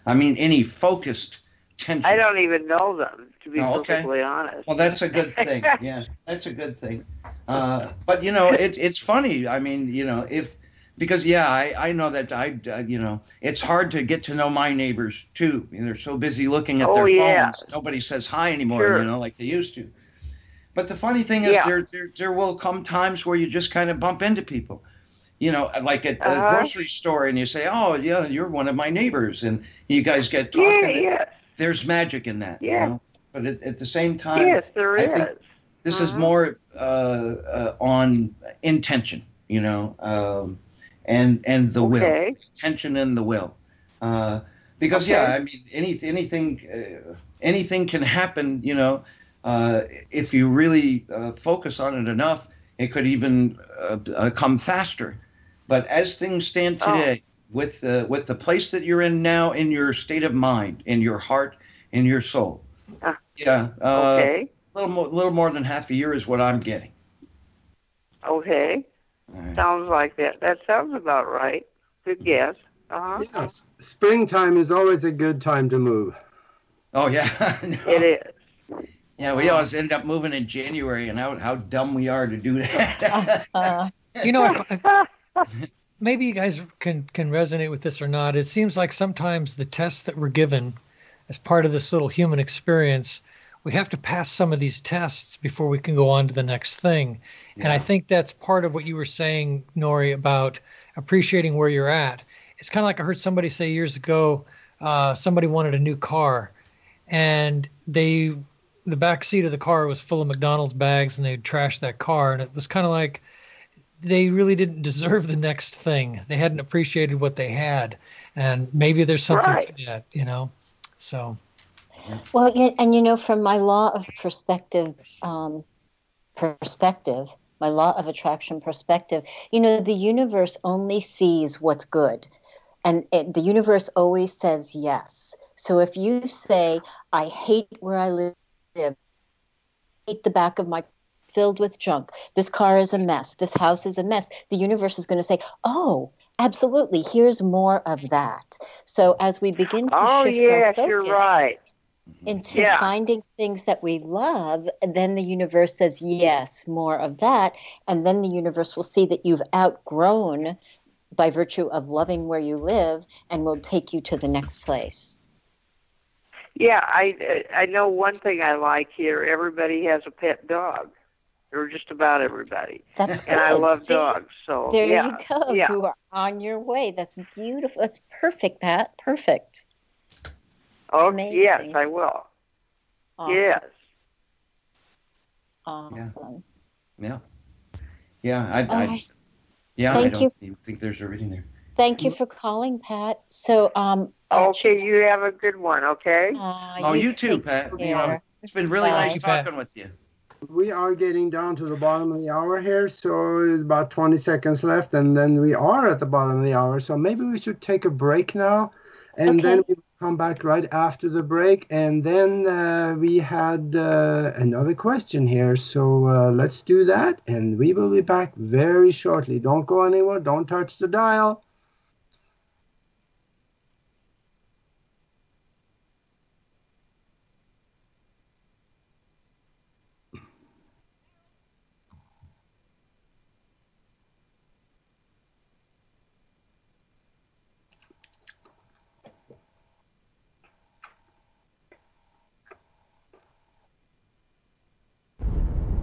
[SPEAKER 4] any focused tension.
[SPEAKER 5] I don't even know them, to be
[SPEAKER 4] Oh, okay.
[SPEAKER 5] perfectly honest.
[SPEAKER 4] Well, that's a good thing. Yeah, that's a good thing. But it's funny. I mean, because I know that it's hard to get to know my neighbors too. They're so busy looking at their phones. Nobody says hi anymore,
[SPEAKER 5] Sure.
[SPEAKER 4] like they used to. But the funny thing is, there will come times where you just kind of bump into people, like at the grocery store, and you say, "Oh, yeah, you're one of my neighbors," and you guys get talking.
[SPEAKER 5] Yeah.
[SPEAKER 4] There's magic in that.
[SPEAKER 5] Yeah.
[SPEAKER 4] But at the same time,
[SPEAKER 5] Yes, there is.
[SPEAKER 4] I think this is more on intention, and the will, intention and the will, because I mean anything can happen, if you really focus on it enough, it could even come faster. But as things stand today, with the place that you're in now, in your state of mind, in your heart, in your soul, a little more than half a year is what I'm getting.
[SPEAKER 5] Okay.
[SPEAKER 4] Right.
[SPEAKER 5] Sounds like that. That sounds about right. Good guess.
[SPEAKER 2] Yes. Springtime is always a good time to move.
[SPEAKER 4] Oh, yeah. No.
[SPEAKER 5] It is.
[SPEAKER 4] Yeah, we always end up moving in January, and how dumb we are to do that.
[SPEAKER 3] Maybe you guys can resonate with this or not. It seems like sometimes the tests that we're given as part of this little human experience, we have to pass some of these tests before we can go on to the next thing. Yeah. And I think that's part of what you were saying, Nori, about appreciating where you're at. It's kind of like I heard somebody say years ago, somebody wanted a new car, and the back seat of the car was full of McDonald's bags, and they trashed that car. And it was kind of like they really didn't deserve the next thing. They hadn't appreciated what they had. And maybe there's something to that, so.
[SPEAKER 1] Well, yeah, and from my law of perspective, my law of attraction perspective, the universe only sees what's good. And the universe always says yes. So if you say, I hate where I live, I hate the back of my filled with junk, this car is a mess, this house is a mess, the universe is going to say, oh, absolutely, here's more of that. So as we begin to shift our focus
[SPEAKER 5] you're right.
[SPEAKER 1] into finding things that we love, then the universe says, yes, more of that. And then the universe will see that you've outgrown by virtue of loving where you live, and will take you to the next place.
[SPEAKER 5] Yeah, I know one thing I like here. Everybody has a pet dog. Or just about everybody.
[SPEAKER 1] That's good.
[SPEAKER 5] And I love dogs. So
[SPEAKER 1] there you go. Yeah. You are on your way. That's beautiful. That's perfect, Pat. Perfect.
[SPEAKER 5] Oh,
[SPEAKER 1] amazing.
[SPEAKER 5] Yes, I will.
[SPEAKER 1] Awesome.
[SPEAKER 5] Yes.
[SPEAKER 1] Awesome.
[SPEAKER 4] Yeah. I don't even think there's a reading there.
[SPEAKER 1] Thank you for calling, Pat. So,
[SPEAKER 5] okay, you have a good one, okay?
[SPEAKER 4] You too, Pat. It's been really nice talking with you.
[SPEAKER 2] We are getting down to the bottom of the hour here, so about 20 seconds left, and then we are at the bottom of the hour. So maybe we should take a break now, and then we'll come back right after the break. And then we had another question here, so let's do that, and we will be back very shortly. Don't go anywhere. Don't touch the dial.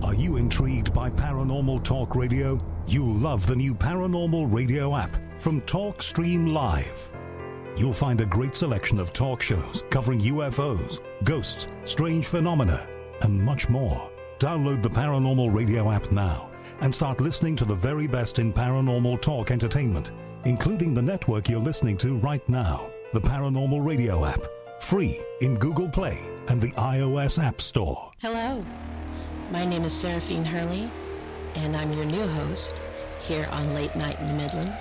[SPEAKER 12] Are you intrigued by Paranormal Talk Radio? You'll love the new Paranormal Radio app from TalkStream Live. You'll find a great selection of talk shows covering UFOs, ghosts, strange phenomena, and much more. Download the Paranormal Radio app now and start listening to the very best in paranormal talk entertainment, including the network you're listening to right now, the Paranormal Radio app, free in Google Play and the iOS App Store.
[SPEAKER 13] Hello. My name is Seraphine Hurley, and I'm your new host here on Late Night in the Midlands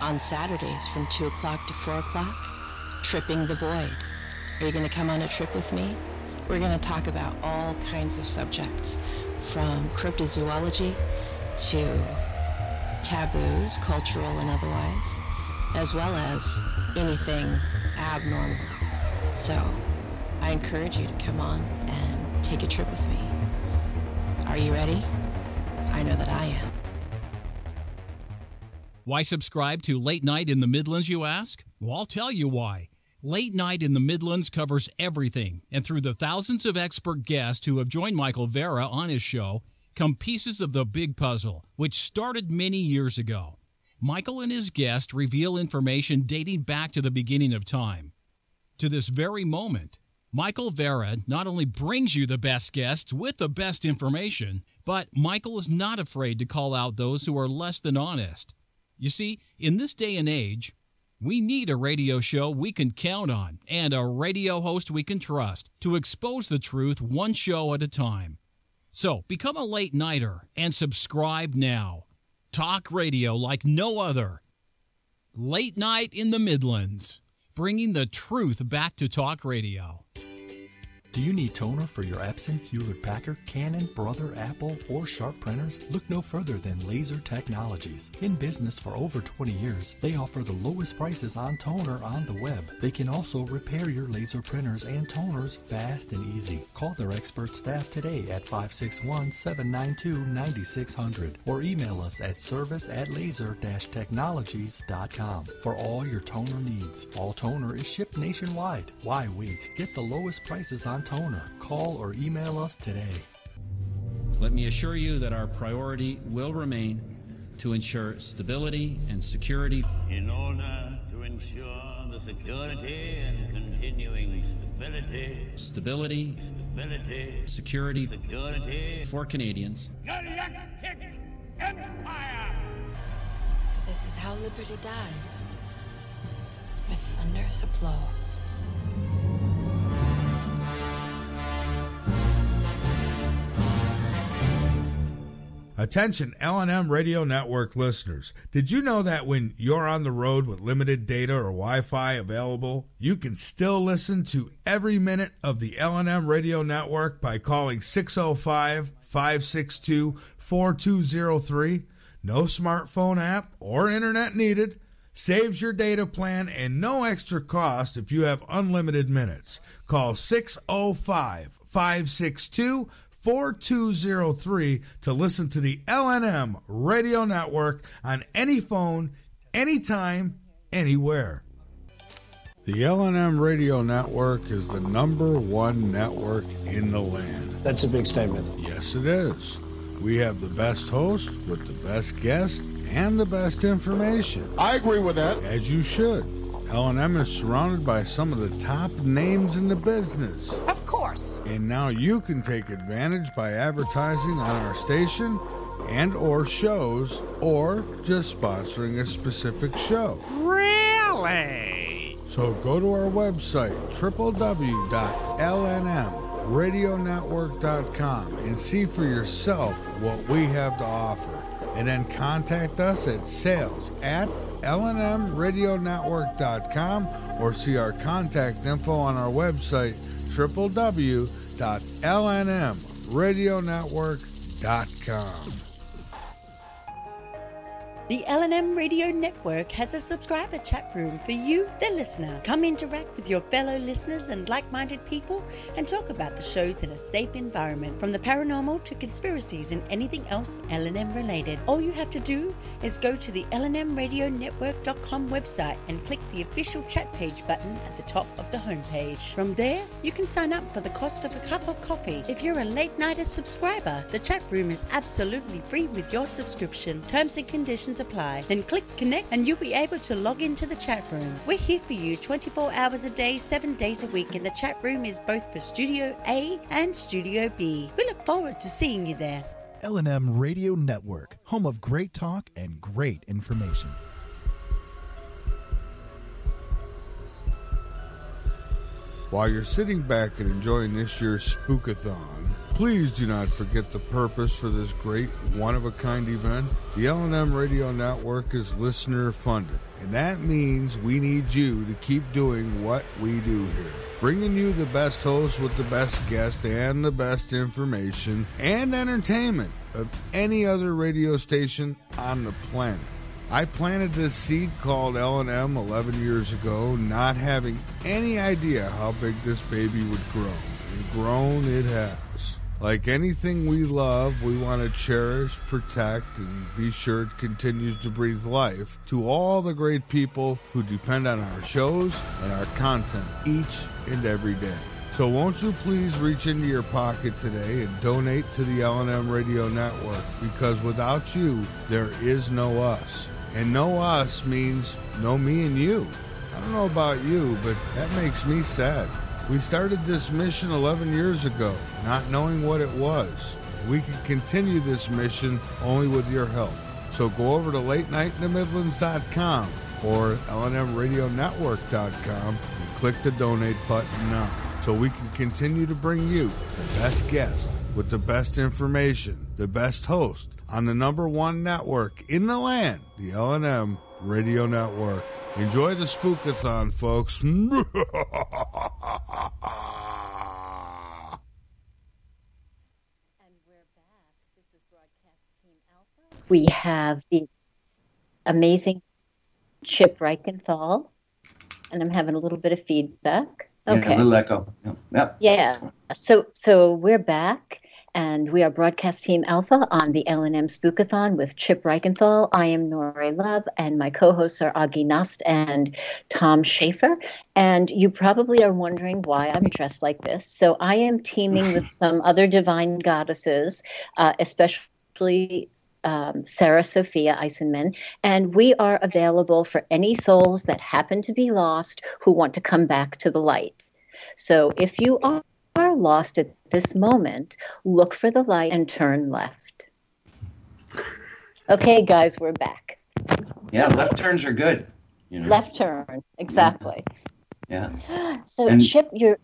[SPEAKER 13] on Saturdays from 2 o'clock to 4 o'clock, Tripping the Void. Are you going to come on a trip with me? We're going to talk about all kinds of subjects, from cryptozoology to taboos, cultural and otherwise, as well as anything abnormal. So, I encourage you to come on and take a trip with me. Are you ready? I know that I am.
[SPEAKER 8] Why subscribe to Late Night in the Midlands, you ask? Well, I'll tell you why. Late Night in the Midlands covers everything, and through the thousands of expert guests who have joined Michael Vera on his show, come pieces of the big puzzle, which started many years ago. Michael and his guests reveal information dating back to the beginning of time. To this very moment, Michael Vera not only brings you the best guests with the best information, but Michael is not afraid to call out those who are less than honest. You see, in this day and age, we need a radio show we can count on and a radio host we can trust to expose the truth one show at a time. So become a late nighter and subscribe now. Talk radio like no other. Late Night in the Midlands, bringing the truth back to talk radio.
[SPEAKER 14] Do you need toner for your Epson, Hewlett-Packard, Canon, Brother, Apple, or Sharp printers? Look no further than Laser Technologies. In business for over 20 years, they offer the lowest prices on toner on the web. They can also repair your laser printers and toners fast and easy. Call their expert staff today at 561-792-9600 or email us at service@laser-technologies.com for all your toner needs. All toner is shipped nationwide. Why wait? Get the lowest prices on toner. Call or email us today.
[SPEAKER 15] Let me assure you that our priority will remain to ensure stability and security.
[SPEAKER 16] In order to ensure the security and continuing
[SPEAKER 15] Stability, security for Canadians.
[SPEAKER 16] Galactic Empire!
[SPEAKER 17] So this is how liberty dies. With thunderous applause.
[SPEAKER 6] Attention L&M Radio Network listeners. Did you know that when you're on the road with limited data or Wi-Fi available, you can still listen to every minute of the L&M Radio Network by calling 605-562-4203? No smartphone app or internet needed. Saves your data plan and no extra cost if you have unlimited minutes. Call 605-562-4203 to listen to the L&M Radio Network on any phone, anytime, anywhere. The L&M Radio Network is the #1 network in the land.
[SPEAKER 18] That's a big statement.
[SPEAKER 6] Yes, it is. We have the best host with the best guests and the best information.
[SPEAKER 18] I agree with that.
[SPEAKER 6] As you should. L&M is surrounded by some of the top names in the business.
[SPEAKER 11] Of course.
[SPEAKER 6] And now you can take advantage by advertising on our station and or shows or just sponsoring a specific show.
[SPEAKER 11] Really?
[SPEAKER 6] So go to our website, www.lnmradionetwork.com, and see for yourself what we have to offer. And then contact us at sales@lnmradionetwork.com or see our contact info on our website, www.lnmradionetwork.com.
[SPEAKER 19] The L&M Radio Network has a subscriber chat room for you, the listener. Come interact with your fellow listeners and like-minded people and talk about the shows in a safe environment, from the paranormal to conspiracies and anything else L&M related. All you have to do is go to the lnmradionetwork.com website and click the official chat page button at the top of the homepage. From there, you can sign up for the cost of a cup of coffee. If you're a late-nighter subscriber, the chat room is absolutely free with your subscription. Terms and conditions apply. Then click connect and you'll be able to log into the chat room. We're here for you 24 hours a day, 7 days a week, and the chat room is both for Studio A and Studio B. We look forward to seeing you there.
[SPEAKER 7] L&M Radio Network, home of great talk and great information.
[SPEAKER 6] While you're sitting back and enjoying this year's Spookathon, please do not forget the purpose for this great one-of-a-kind event. The L&M Radio Network is listener-funded, and that means we need you to keep doing what we do here, bringing you the best hosts with the best guests and the best information and entertainment of any other radio station on the planet. I planted this seed called L&M 11 years ago, not having any idea how big this baby would grow. And grown it has. Like anything we love, we want to cherish, protect, and be sure it continues to breathe life to all the great people who depend on our shows and our content each and every day. So won't you please reach into your pocket today and donate to the L&M Radio Network, because without you, there is no us. And no us means no me and you. I don't know about you, but that makes me sad. We started this mission 11 years ago, not knowing what it was. We can continue this mission only with your help. So go over to LateNightInTheMidlands.com or LNMRadioNetwork.com and click the donate button now, so we can continue to bring you the best guests with the best information, the best host on the #1 network in the land, the L&M Radio Network. Enjoy the Spookathon, folks.
[SPEAKER 1] We have the amazing Chip Reichenthal, and I'm having a little bit of feedback. Okay.
[SPEAKER 4] Yeah, a little echo. Yep.
[SPEAKER 1] Yeah. So we're back, and we are Broadcast Team Alpha on the L&M Spookathon with Chip Reichenthal. I am Nori Love, and my co-hosts are Augie Nast and Tom Schaefer. And you probably are wondering why I'm dressed like this. So I am teaming with some other divine goddesses, especially Sarah Sophia Eisenman, and we are available for any souls that happen to be lost who want to come back to the light. So if you are lost at this moment, look for the light and turn left. Okay, guys, we're back.
[SPEAKER 4] Yeah, left turns are good. You know?
[SPEAKER 1] Left turn, exactly.
[SPEAKER 4] Yeah.
[SPEAKER 1] So, Chip, your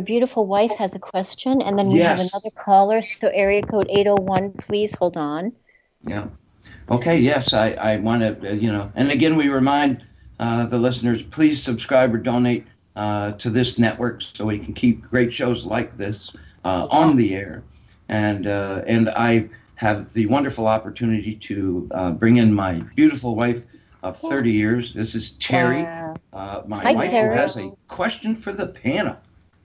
[SPEAKER 1] beautiful wife has a question, and then we have another caller. So area code 801, please hold on.
[SPEAKER 4] Yeah. Okay. Yes, I want to, and again, we remind the listeners, please subscribe or donate to this network so we can keep great shows like this on the air. And I have the wonderful opportunity to bring in my beautiful wife of 30 years. This is Terry, my
[SPEAKER 1] Hi,
[SPEAKER 4] wife,
[SPEAKER 1] Terry.
[SPEAKER 4] who has a question for the panel.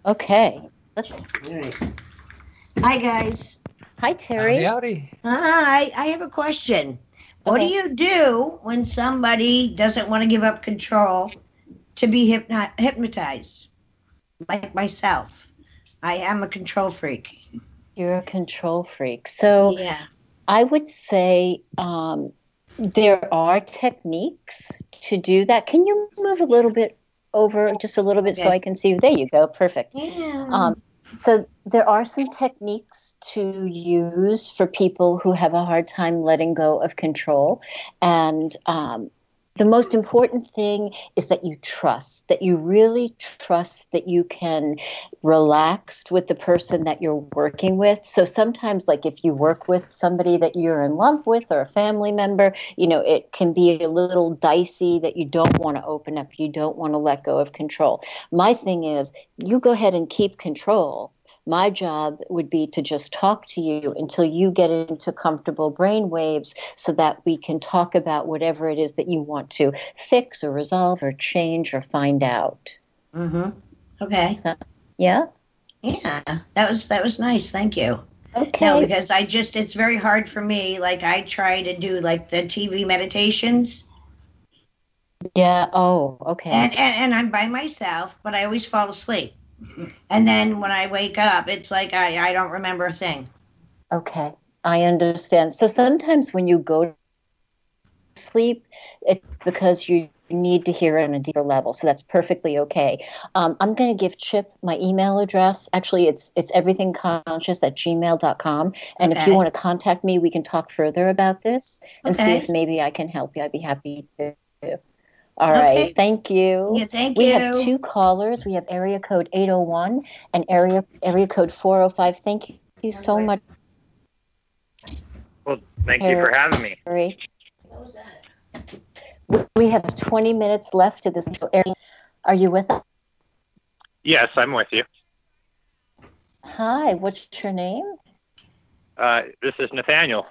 [SPEAKER 1] Okay. Let's.
[SPEAKER 18] Hi, guys.
[SPEAKER 1] Hi, Terry.
[SPEAKER 3] Howdy.
[SPEAKER 18] Hi, I have a question. What do you do when somebody doesn't want to give up control to be hypnotized? Like myself. I am a control freak.
[SPEAKER 1] You're a control freak. So
[SPEAKER 18] yeah.
[SPEAKER 1] I would say there are techniques to do that. Can you move a little bit over, just a little bit, so I can see? There you go. Perfect.
[SPEAKER 18] Yeah.
[SPEAKER 1] So there are some techniques to use for people who have a hard time letting go of control. And the most important thing is that you trust, that you really trust that you can relax with the person that you're working with. So sometimes, like if you work with somebody that you're in love with or a family member, it can be a little dicey that you don't want to open up. You don't want to let go of control. My thing is, you go ahead and keep control. My job would be to just talk to you until you get into comfortable brain waves so that we can talk about whatever it is that you want to fix or resolve or change or find out.
[SPEAKER 18] Mm-hmm. Okay.
[SPEAKER 1] Yeah?
[SPEAKER 18] Yeah. That was nice. Thank you.
[SPEAKER 1] Okay.
[SPEAKER 18] No, because it's very hard for me. Like I try to do like the TV meditations.
[SPEAKER 1] Yeah. Oh, okay.
[SPEAKER 18] And I'm by myself, but I always fall asleep. And then when I wake up, it's like I don't remember a thing.
[SPEAKER 1] Okay, I understand. So sometimes when you go to sleep, it's because you need to hear it on a deeper level. So that's perfectly okay. I'm going to give Chip my email address. Actually, it's everythingconscious@gmail.com. And if you want to contact me, we can talk further about this and see if maybe I can help you. I'd be happy to. All right. Thank you.
[SPEAKER 18] Yeah, thank
[SPEAKER 1] we
[SPEAKER 18] you.
[SPEAKER 1] have two callers. We have area code 801 and area code 405. Thank you so much.
[SPEAKER 20] Well, thank you for having me.
[SPEAKER 1] We have 20 minutes left to this. Are you with us?
[SPEAKER 20] Yes, I'm with you.
[SPEAKER 1] Hi, what's your name?
[SPEAKER 20] This is Nathaniel.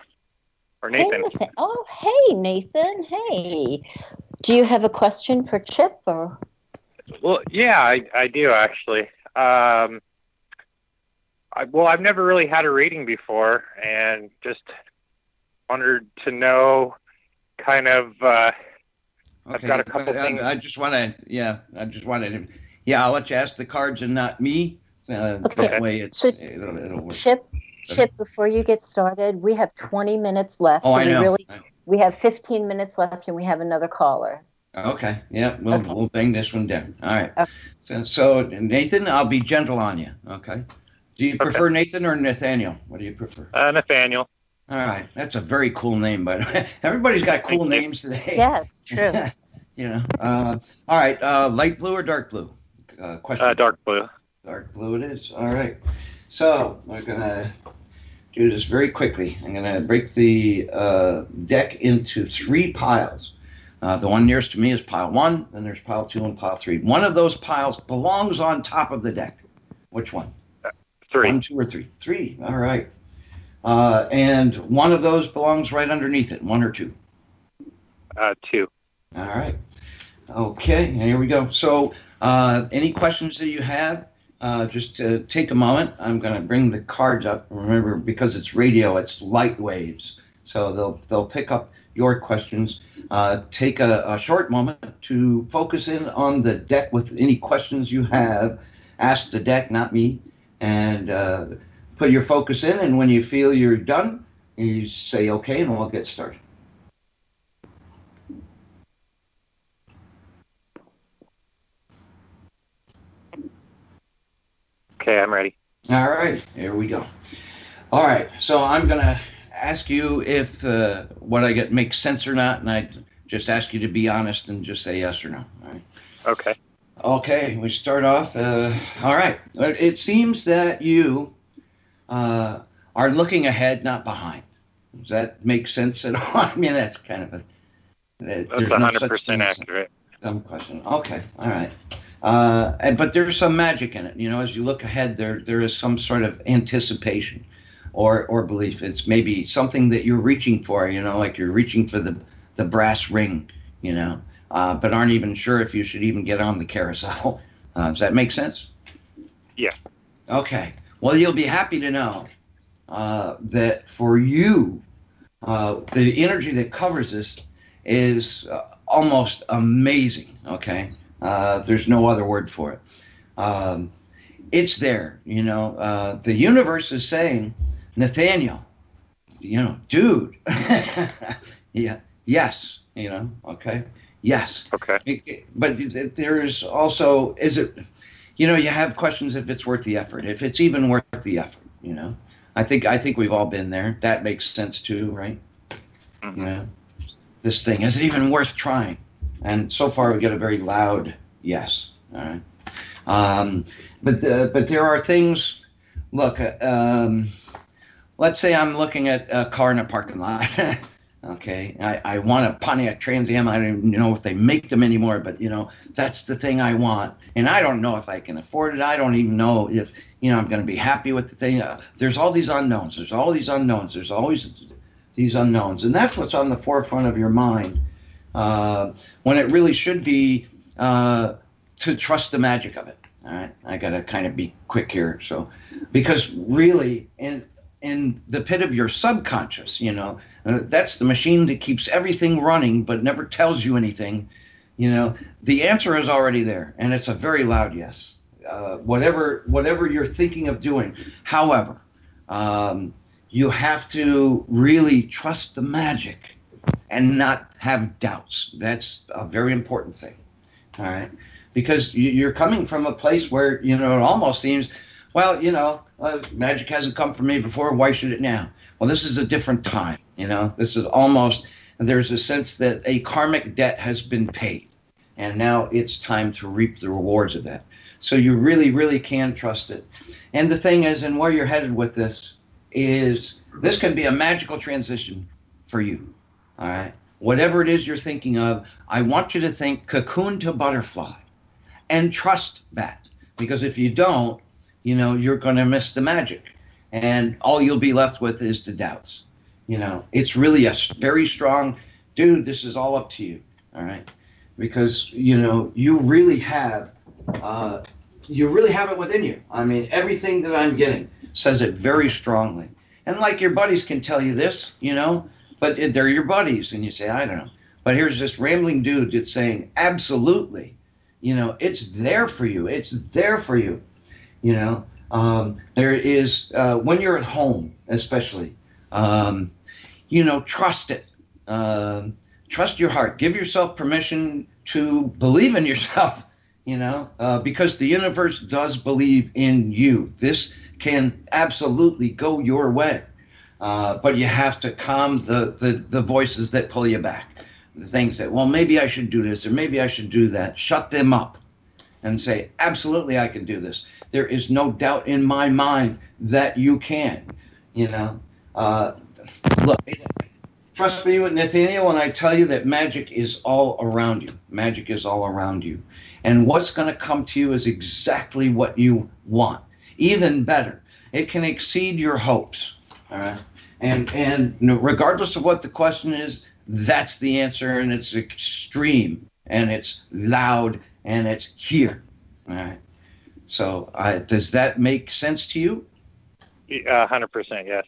[SPEAKER 20] Or Nathan.
[SPEAKER 1] Hey, oh, hey, Nathan. Hey. Do you have a question for Chip? Or?
[SPEAKER 20] Well, yeah, I do actually. I've never really had a reading before, and just wanted to know kind of. I've got a couple things.
[SPEAKER 4] I just wanted to. Yeah, I'll let you ask the cards and not me.
[SPEAKER 1] Okay.
[SPEAKER 4] That way it'll work.
[SPEAKER 1] Chip, before you get started, we have 20 minutes left.
[SPEAKER 4] Oh, I know.
[SPEAKER 1] We have 15 minutes left, and we have another caller.
[SPEAKER 4] Okay. Yeah, we'll bang this one down. All right. Okay. So Nathan, I'll be gentle on you. Okay. Do you prefer Nathan or Nathaniel? What do you prefer?
[SPEAKER 20] Nathaniel.
[SPEAKER 4] All right. That's a very cool name, by the way. Everybody's got cool names today.
[SPEAKER 1] Yes, true.
[SPEAKER 4] All right. Light blue or dark blue? Question.
[SPEAKER 20] Dark blue.
[SPEAKER 4] Dark blue it is. All right. So we're gonna do this very quickly. I'm gonna break the deck into 3 piles. The one nearest to me is pile 1, then there's pile 2 and pile 3. One of those piles belongs on top of the deck. Which one?
[SPEAKER 20] 3.
[SPEAKER 4] 1, 2, or 3? 3. All right. And one of those belongs right underneath it. 1 or 2?
[SPEAKER 20] 2.
[SPEAKER 4] All right. Okay, here we go. So any questions that you have, just take a moment. I'm going to bring the cards up. Remember, because it's radio, it's light waves. So they'll pick up your questions. Take a short moment to focus in on the deck with any questions you have. Ask the deck, not me. And put your focus in. And when you feel you're done, you say okay, and we'll get started.
[SPEAKER 20] Okay, I'm ready.
[SPEAKER 4] All right, here we go. All right, so I'm going to ask you if what I get makes sense or not, and I just ask you to be honest and just say yes or no. All right.
[SPEAKER 20] Okay.
[SPEAKER 4] Okay, we start off. All right. It seems that you are looking ahead, not behind. Does that make sense at all? I mean, that's kind of
[SPEAKER 20] that's 100% accurate.
[SPEAKER 4] Some question. Okay. All right. But there's some magic in it. You know, as you look ahead, there is some sort of anticipation or belief. It's maybe something that you're reaching for, you know, like you're reaching for the brass ring, you know, but aren't even sure if you should even get on the carousel. Does that make sense?
[SPEAKER 20] Yeah.
[SPEAKER 4] Okay. Well, you'll be happy to know that for you, the energy that covers this is almost amazing, okay? There's no other word for it. It's there, you know. The universe is saying, Nathaniel, you know, dude, yeah, yes, you know, okay, yes.
[SPEAKER 20] Okay.
[SPEAKER 4] But there's also, is it, you know, you have questions if it's worth the effort, if it's even worth the effort, you know. I think we've all been there. That makes sense too, right?
[SPEAKER 20] Mm-hmm.
[SPEAKER 4] You know, this thing, is it even worth trying? And so far, we get a very loud yes. All right. But there are things. Look, let's say I'm looking at a car in a parking lot. Okay, I want a Pontiac Trans Am. I don't even know if they make them anymore, but you know that's the thing I want, and I don't know if I can afford it. I don't even know if you know I'm going to be happy with the thing. There's all these unknowns. There's all these unknowns. There's always these unknowns, and that's what's on the forefront of your mind. When it really should be to trust the magic of it. All right, I got to kind of be quick here. So, because really, in the pit of your subconscious, you know, that's the machine that keeps everything running but never tells you anything. You know, the answer is already there, and it's a very loud yes. Whatever you're thinking of doing. However, you have to really trust the magic and not have doubts. That's a very important thing. All right. Because you're coming from a place where, you know, it almost seems, well, you know, magic hasn't come for me before. Why should it now? Well, this is a different time. You know, this is almost, there's a sense that a karmic debt has been paid. And now it's time to reap the rewards of that. So you really, really can trust it. And the thing is, and where you're headed with this is, this can be a magical transition for you. All right. Whatever it is you're thinking of, I want you to think cocoon to butterfly and trust that. Because if you don't, you know, you're going to miss the magic. And all you'll be left with is the doubts. It's really a very strong, dude, this is all up to you. All right. Because, you really have it within you. I mean, everything that I'm getting says it very strongly. And like your buddies can tell you this, but they're your buddies. And you say, I don't know. But here's this rambling dude just saying, absolutely, it's there for you. It's there for you. There is, when you're at home, especially, trust it. Trust your heart. Give yourself permission to believe in yourself, because the universe does believe in you. This can absolutely go your way. But you have to calm the voices that pull you back. The things that, well, maybe I should do this or maybe I should do that. Shut them up and say, absolutely, I can do this. There is no doubt in my mind that you can, Look, trust me, Nathaniel, when I tell you that magic is all around you. Magic is all around you. And what's going to come to you is exactly what you want. Even better, it can exceed your hopes. All right. And regardless of what the question is, that's the answer, and it's extreme, and it's loud, and it's here. All right. So does that make sense to you?
[SPEAKER 20] 100%, yes.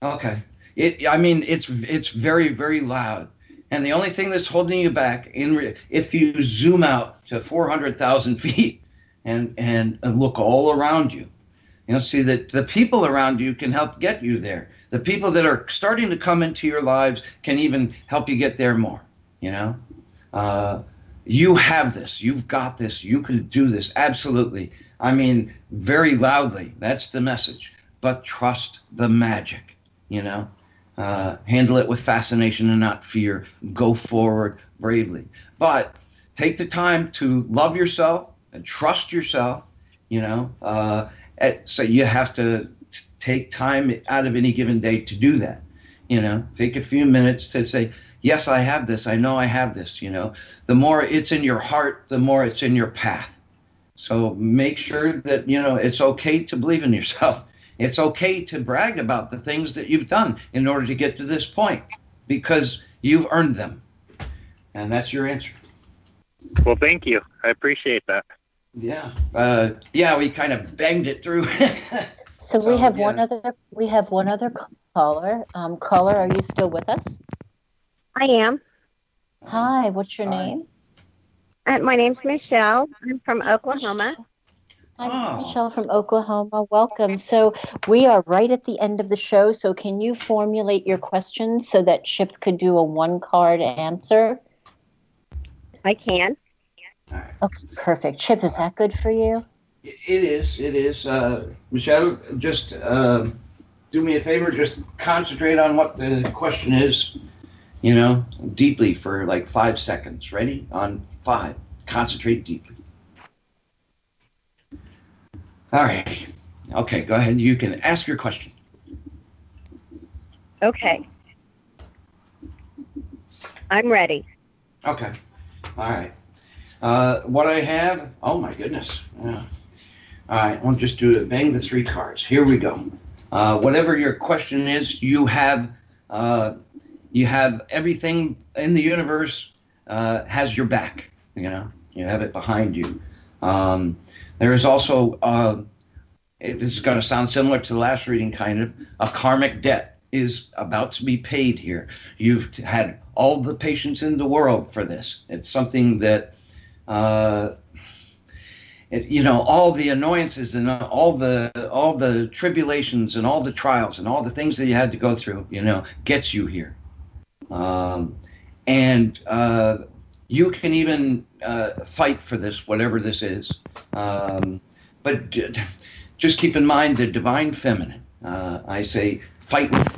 [SPEAKER 4] Okay. It's very, very loud. And the only thing that's holding you back, if you zoom out to 400,000 feet and look all around you, you'll see that the people around you can help get you there. The people that are starting to come into your lives can even help you get there more, You have this. You've got this. You can do this. Absolutely. I mean, very loudly. That's the message. But trust the magic, Handle it with fascination and not fear. Go forward bravely. But take the time to love yourself and trust yourself, So you have to take time out of any given day to do that. Take a few minutes to say, yes, I have this. I know I have this. The more it's in your heart, the more it's in your path. So make sure that, it's okay to believe in yourself. It's okay to brag about the things that you've done in order to get to this point, because you've earned them. And that's your answer.
[SPEAKER 20] Well, thank you. I appreciate that.
[SPEAKER 4] Yeah. We kind of banged it through.
[SPEAKER 1] So we have one other caller. Caller, are you still with us?
[SPEAKER 21] I am.
[SPEAKER 1] Hi, what's your name?
[SPEAKER 21] My name's Michelle. I'm from Oklahoma.
[SPEAKER 1] Hi, Michelle from Oklahoma. Welcome. So we are right at the end of the show. So can you formulate your questions so that Chip could do a one-card answer?
[SPEAKER 21] I can.
[SPEAKER 1] Okay, perfect. Chip, is that good for you?
[SPEAKER 4] It is. Michelle, just do me a favor. Just concentrate on what the question is, deeply for like 5 seconds. Ready? On 5. Concentrate deeply. All right. Okay, go ahead. You can ask your question.
[SPEAKER 21] Okay. I'm ready.
[SPEAKER 4] Okay. All right. What I have, oh my goodness. Yeah. All right, I'll just do it. Bang the 3 cards. Here we go. Whatever your question is, you have everything in the universe has your back. You have it behind you. There is also, this is going to sound similar to the last reading, kind of, a karmic debt is about to be paid here. You've had all the patience in the world for this. It's something that, all the annoyances and all the tribulations and all the trials and all the things that you had to go through, gets you here. And you can even fight for this, whatever this is. But just keep in mind the divine feminine. I say fight with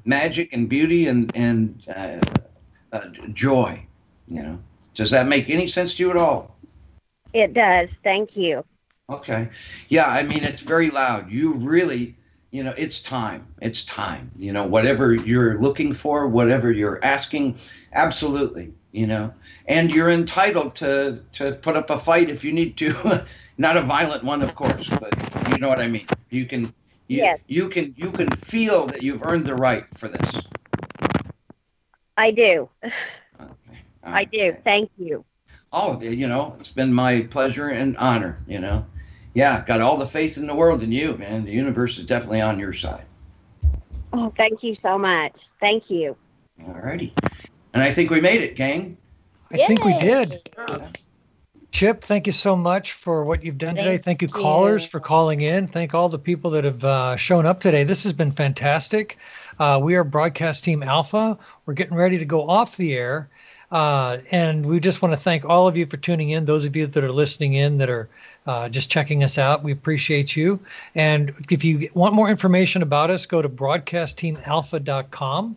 [SPEAKER 4] magic and beauty and joy. Does that make any sense to you at all?
[SPEAKER 21] It does. Thank you.
[SPEAKER 4] Okay. Yeah, I mean, it's very loud. You really, it's time. It's time. Whatever you're looking for, whatever you're asking, absolutely, And you're entitled to put up a fight if you need to. Not a violent one, of course, but you know what I mean. You
[SPEAKER 21] Yes.
[SPEAKER 4] You can feel that you've earned the right for this.
[SPEAKER 21] I do. I do. Thank you.
[SPEAKER 4] Oh, it's been my pleasure and honor, Yeah, got all the faith in the world in you, man. The universe is definitely on your side.
[SPEAKER 21] Oh, thank you so much. Thank you.
[SPEAKER 4] All righty. And I think we made it, gang.
[SPEAKER 3] I think we did. Chip, thank you so much for what you've done today. Thank you, callers, for calling in. Thank all the people that have shown up today. This has been fantastic. We are Broadcast Team Alpha. We're getting ready to go off the air. And we just want to thank all of you for tuning in. Those of you that are listening in, that are just checking us out, we appreciate you. And if you want more information about us, go to broadcastteamalpha.com.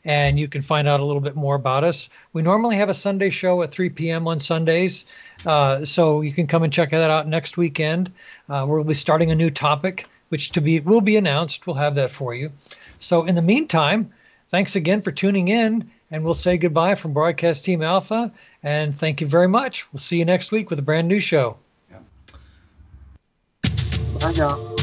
[SPEAKER 3] And you can find out a little bit more about us. We normally have a Sunday show at 3 p.m. on Sundays, so you can come and check that out next weekend. We'll be starting a new topic, which will be announced. We'll have that for you. So in the meantime, thanks again for tuning in, and we'll say goodbye from Broadcast Team Alpha, and thank you very much. We'll see you next week with a brand new show.
[SPEAKER 2] Bye now.